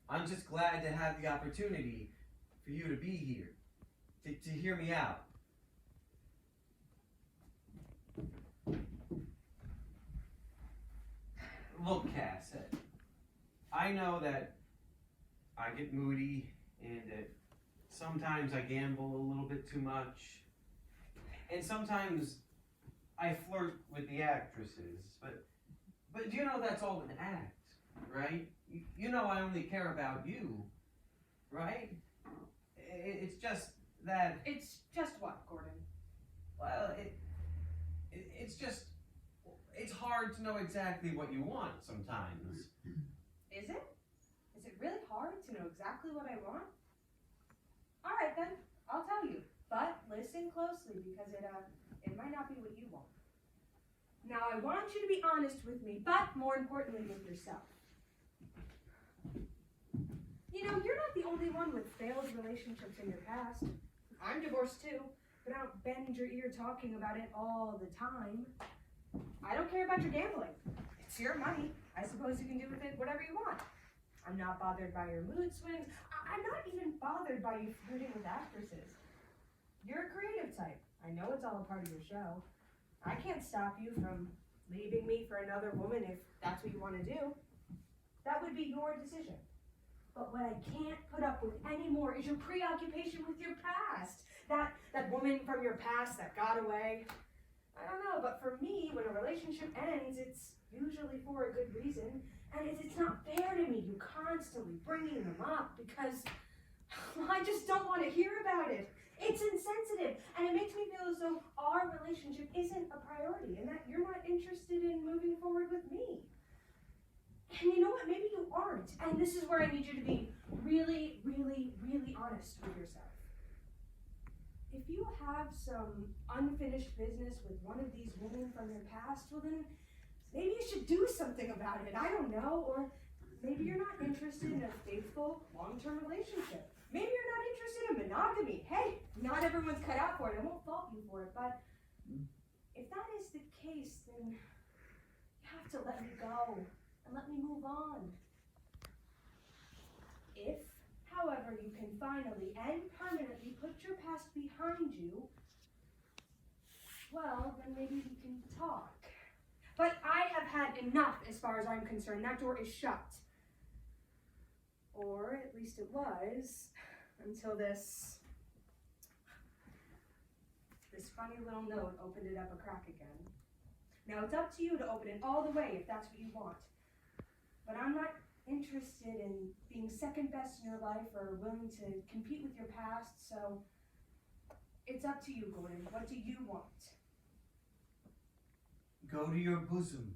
I'm just glad to have the opportunity for you to be here, to hear me out. Look, Cass, I know that I get moody and that sometimes I gamble a little bit too much. And sometimes I flirt with the actresses, but you know that's all an act, right? You know I only care about you, right? It's just that. It's just what, Gordon? Well, it's hard to know exactly what you want sometimes. Is it? Is it really hard to know exactly what I want? All right then, I'll tell you. But listen closely because it might not be what you want. Now I want you to be honest with me, but more importantly with yourself. You know, you're not the only one with failed relationships in your past. I'm divorced too, but I don't bend your ear talking about it all the time. I don't care about your gambling. It's your money. I suppose you can do with it whatever you want. I'm not bothered by your mood swings. I'm not even bothered by you flirting with actresses. You're a creative type. I know it's all a part of your show. I can't stop you from leaving me for another woman if that's what you want to do. That would be your decision. But what I can't put up with anymore is your preoccupation with your past. That woman from your past that got away. I don't know, but for me, when a relationship ends, it's usually for a good reason. And it's not fair to me, you constantly bringing them up because I just don't want to hear about it. It's insensitive, and it makes me feel as though our relationship isn't a priority, and that And this is where I need you to be really, really, really honest with yourself. If you have some unfinished business with one of these women from your past, well then, maybe you should do something about it. I don't know. Or maybe you're not interested in a faithful, long-term relationship. Maybe you're not interested in monogamy. Hey, not everyone's cut out for it. I won't fault you for it. But if that is the case, then you have to let me go and let me move on. If, however, you can finally and permanently put your past behind you, well, then maybe we can talk. But I have had enough as far as I'm concerned. That door is shut. Or at least it was, until this funny little note opened it up a crack again. Now it's up to you to open it all the way if that's what you want. But I'm not interested in being second best in your life or willing to compete with your past, so it's up to you, Gordon. What do you want? Go to your bosom.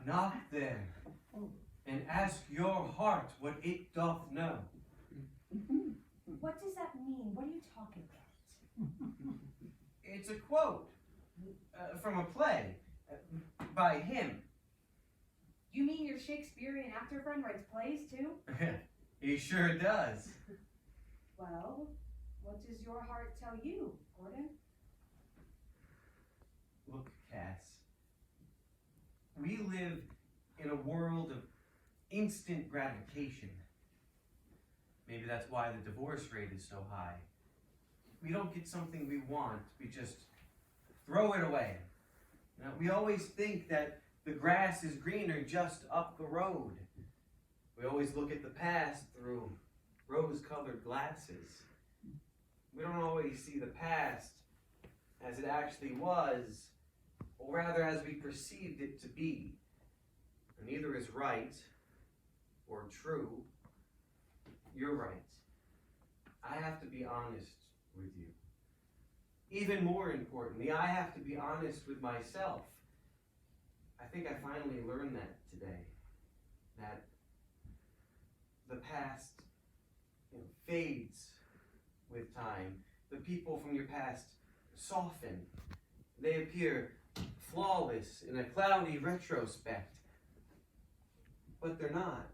Knock there. And ask your heart what it doth know. What does that mean? What are you talking about? It's a quote from a play by him. You mean your Shakespearean actor friend writes plays too? He sure does. Well, what does your heart tell you, Gordon? Look, Cass. We live in a world of instant gratification. Maybe that's why the divorce rate is so high. We don't get something we want, we just throw it away. Now, we always think that the grass is greener just up the road. We always look at the past through rose-colored glasses. We don't always see the past as it actually was, or rather as we perceived it to be. And neither is right or true. You're right. I have to be honest with you. Even more importantly, I have to be honest with myself. I think I finally learned that today. That the past fades with time. The people from your past soften. They appear flawless in a cloudy retrospect. But they're not.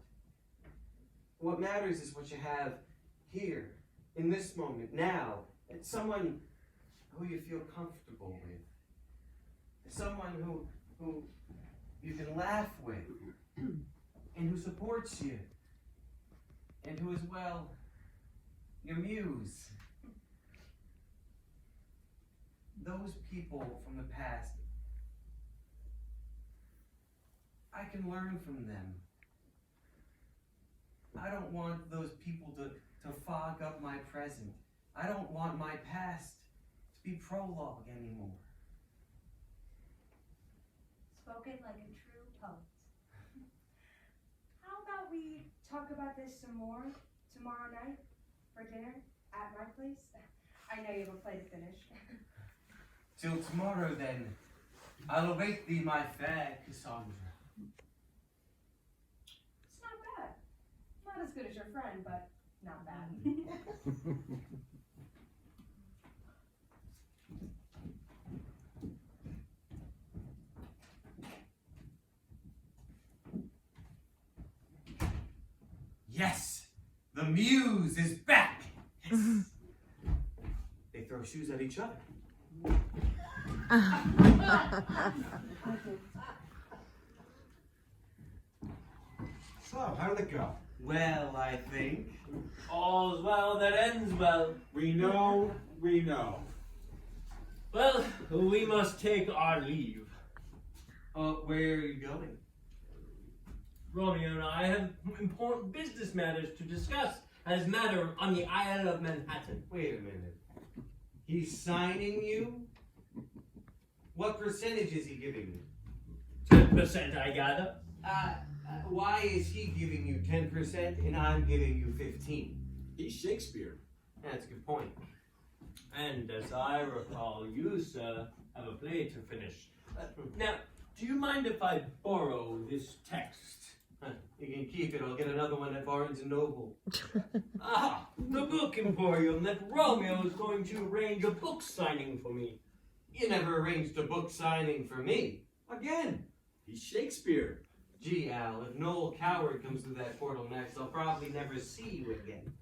What matters is what you have here, in this moment, now. It's someone who you feel comfortable with. Someone who you can laugh with, and who supports you, and who is, well, your muse. Those people from the past, I can learn from them. I don't want those people to fog up my present. I don't want my past to be prologue anymore. Spoken like a true poet. How about we talk about this some more tomorrow night for dinner at my place? I know you have a play to finish. Till tomorrow then, I'll await thee, my fair Cassandra. It's not bad. Not as good as your friend, but not bad. Yes! The muse is back! Yes! They throw shoes at each other. So, how did it go? Well, I think. All's well that ends well. We know. Well, we must take our leave. Where are you going? Romeo and I have important business matters to discuss as matter on the Isle of Manhattan. Wait a minute. He's signing you? What percentage is he giving you? 10%, I gather. Why is he giving you 10% and I'm giving you 15%? He's Shakespeare. That's a good point. And as I recall, you, sir, have a play to finish. Now, do you mind if I borrow this text? You can keep it. I'll get another one at Barnes & Noble. Ah, the book emporium that Romeo is going to arrange a book signing for me. You never arranged a book signing for me. Again, he's Shakespeare. Gee, Al, if Noel Coward comes through that portal next, I'll probably never see you again.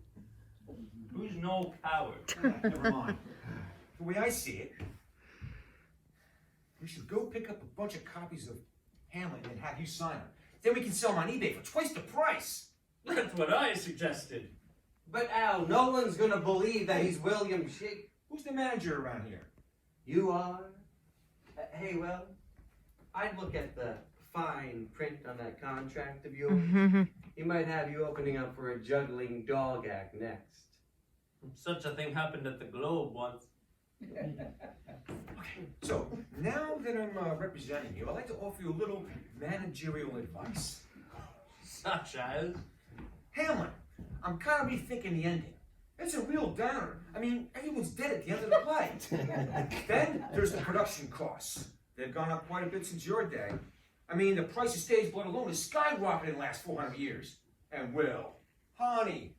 Who's no coward? Never mind. The way I see it, we should go pick up a bunch of copies of Hamlet and have you sign them. Then we can sell them on eBay for twice the price. That's what I suggested. But Al, no one's gonna believe that he's William Shakespeare. Who's the manager around here? You are? Hey, well, I'd look at the fine print on that contract of yours. He might have you opening up for a juggling dog act next. Such a thing happened at the Globe once. So, now that I'm representing you, I'd like to offer you a little managerial advice. Such as? Hamlet, I'm kind of rethinking the ending. It's a real downer. I mean, everyone's dead at the end of the play. Then there's the production costs. They've gone up quite a bit since your day. I mean, the price of stage blood alone has skyrocketed in the last 400 years. And Will, honey,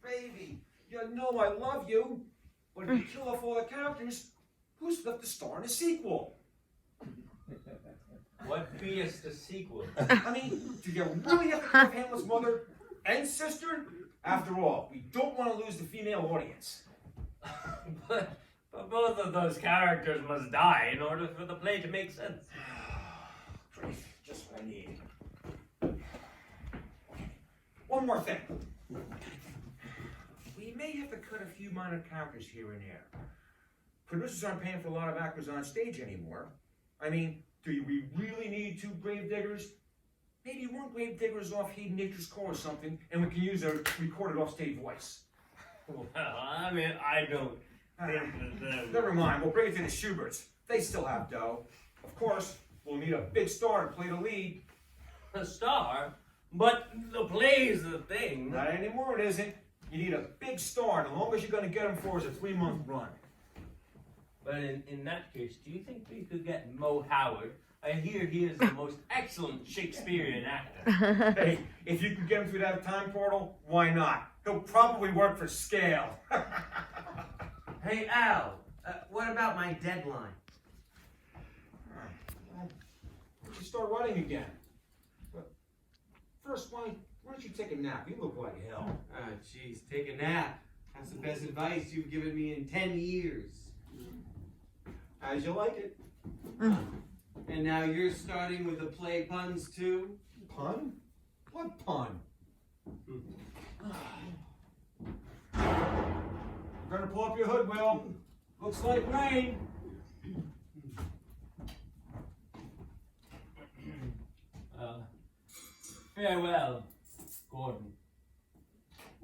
baby, you know I love you, but if you kill off all the characters, who's left to star in a sequel? What be is the sequel? I mean, do you really have to kill Hamlet's mother and sister? After all, we don't want to lose the female audience. but both of those characters must die in order for the play to make sense. Great, just what I need. One more thing. We may have to cut a few minor characters here and there. Producers aren't paying for a lot of actors on stage anymore. I mean, do we really need 2 gravediggers? Maybe one gravedigger is off heeding nature's call or something, and we can use a recorded off-stage voice. Well, I mean, I don't think that... Never mind, we'll bring it to the Schuberts. They still have dough. Of course, we'll need a big star to play the lead. A star? But the play's the thing. Not anymore, it isn't. You need a big star, and the longest you're going to get him for is a 3-month run. But in that case, do you think we could get Mo Howard? I hear he is the most excellent Shakespearean actor. Hey, if you can get him through that time portal, why not? He'll probably work for scale. Hey, Al, what about my deadline? Well, we should start writing again. But first, why don't you take a nap? You look like hell. Ah, jeez, take a nap. That's the best advice you've given me in 10 years. As you like it. And now you're starting with the play puns too? Pun? What pun? We're gonna pull up your hood, Will. Looks like rain. Farewell, Gordon.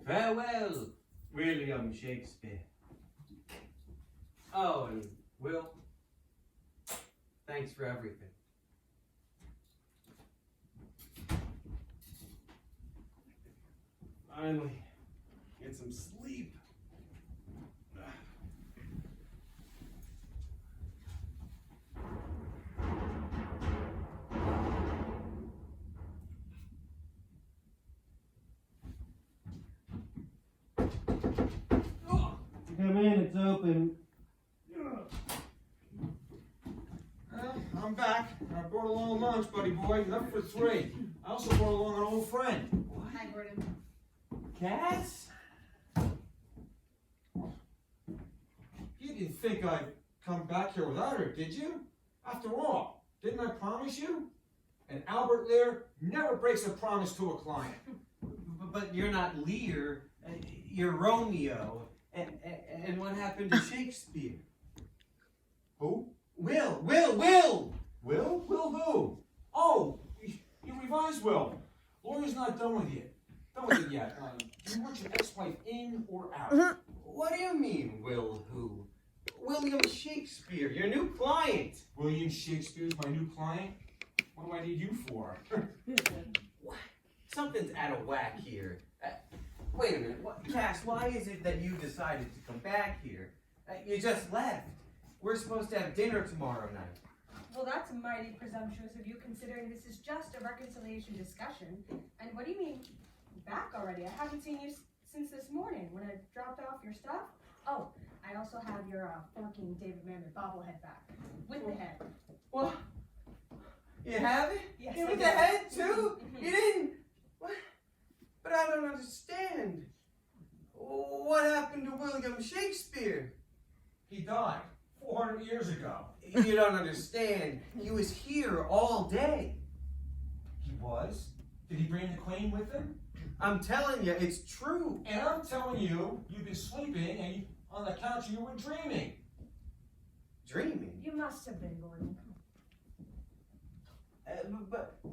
Farewell, William Shakespeare. Oh, and Will, thanks for everything. Finally, get some sleep. Come in, it's open. I'm back. I brought along lunch, buddy boy. Enough for 3. I also brought along an old friend. Hi, Gordon. Cass? You didn't think I'd come back here without her, did you? After all, didn't I promise you? And Albert Lear never breaks a promise to a client. But you're not Lear, you're Romeo. And what happened to Shakespeare? Who? Will! Will? Will who? Oh, you revised Will. Lawyer's not done with it. Do you want your ex-wife in or out? What do you mean, Will who? William Shakespeare, your new client. William Shakespeare's my new client? What do I need you for? What? Something's out of whack here. Wait a minute, Cass, why is it that you decided to come back here? You just left. We're supposed to have dinner tomorrow night. Well, that's mighty presumptuous of you, considering this is just a reconciliation discussion. And what do you mean, back already? I haven't seen you since this morning when I dropped off your stuff. Oh, I also have your forking David Mamet bobblehead back with the head. What? You have it? Yes, Yeah, I with do. the head too? Mhm. You didn't? What? But I don't understand. What happened to William Shakespeare? He died 400 years ago. You don't understand. He was here all day. He was? Did he bring the queen with him? I'm telling you, it's true. And I'm telling you, you've been sleeping and on the couch you were dreaming. Dreaming? You must have been, Gordon.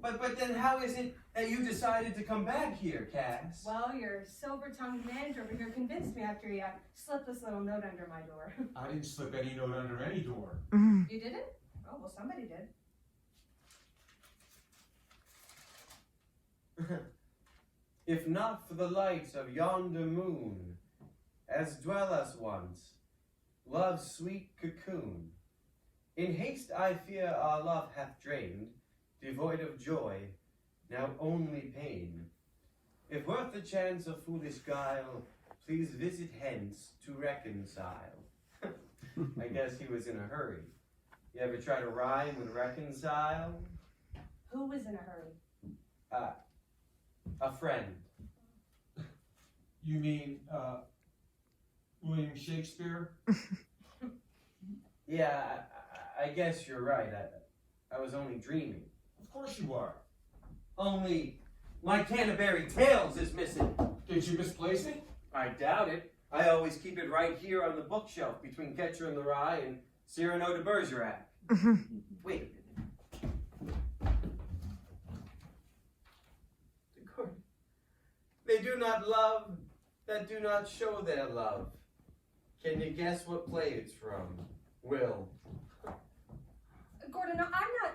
But then how is it that you decided to come back here, Cass? Well, your silver-tongued manager over here convinced me after he slipped this little note under my door. I didn't slip any note under any door. You didn't? Oh, well, somebody did. If not for the light of yonder moon, as dwell us once, love's sweet cocoon. In haste I fear our love hath drained, devoid of joy, now only pain. If worth the chance of foolish guile, please visit hence to reconcile. I guess he was in a hurry. You ever try to rhyme with reconcile? Who was in a hurry? A friend. You mean, William Shakespeare? Yeah, I guess you're right. I was only dreaming. Of course you are. Only my Canterbury Tales is missing. Did you misplace it? I doubt it. I always keep it right here on the bookshelf between Catcher in the Rye and Cyrano de Bergerac. Wait a minute. They do not love that do not show their love. Can you guess what play it's from? Will. Gordon, I'm not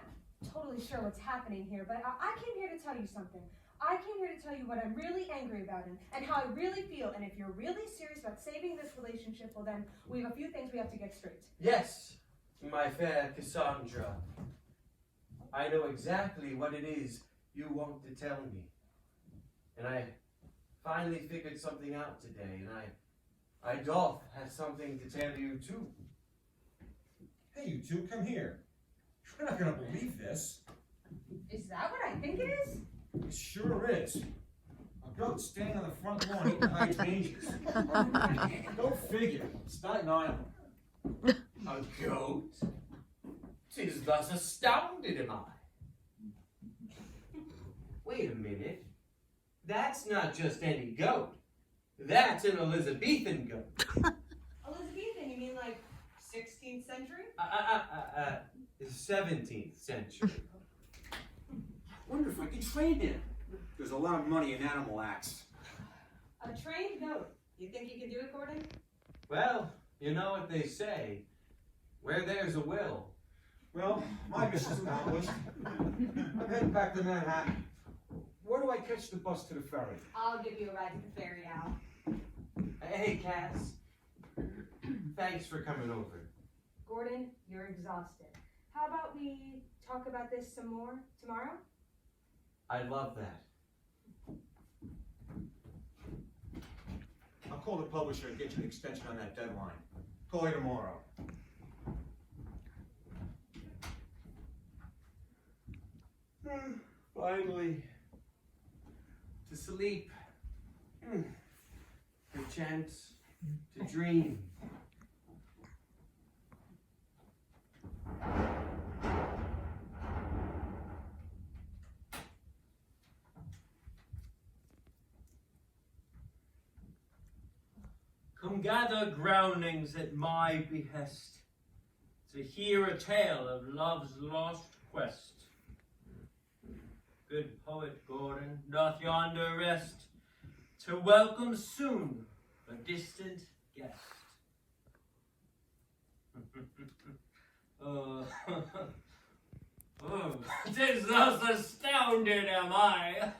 totally sure what's happening here, but I came here to tell you something. I came here to tell you what I'm really angry about and how I really feel. And if you're really serious about saving this relationship, well then, we have a few things we have to get straight. Yes, my fair Cassandra. I know exactly what it is you want to tell me. And I finally figured something out today, and I doth have something to tell you too. Hey, you two, come here. You're not gonna believe this. Is that what I think it is? It sure is. A goat standing on the front lawn eating hydrangeas. Go figure. Staten Island. A goat? 'Tis thus astounded am I. Wait a minute. That's not just any goat. That's an Elizabethan goat. Elizabethan, you mean like 16th century? 17th century. Wonder if I can train him. There's a lot of money in animal acts. A trained goat. You think you can do it, Gordon? Well, you know what they say. Where there's a will. Well, my mission's accomplished. I'm heading back to Manhattan. Where do I catch the bus to the ferry? I'll give you a ride to the ferry, Al. Hey, Cass. Thanks for coming over. Gordon, you're exhausted. How about we talk about this some more tomorrow? I love that. I'll call the publisher and get you an extension on that deadline. Call you tomorrow. Finally, to sleep. A chance to dream. Come gather groundlings at my behest, to hear a tale of love's lost quest. Good poet Gordon doth yonder rest, to welcome soon a distant guest. Oh, 'tis thus astounded am I.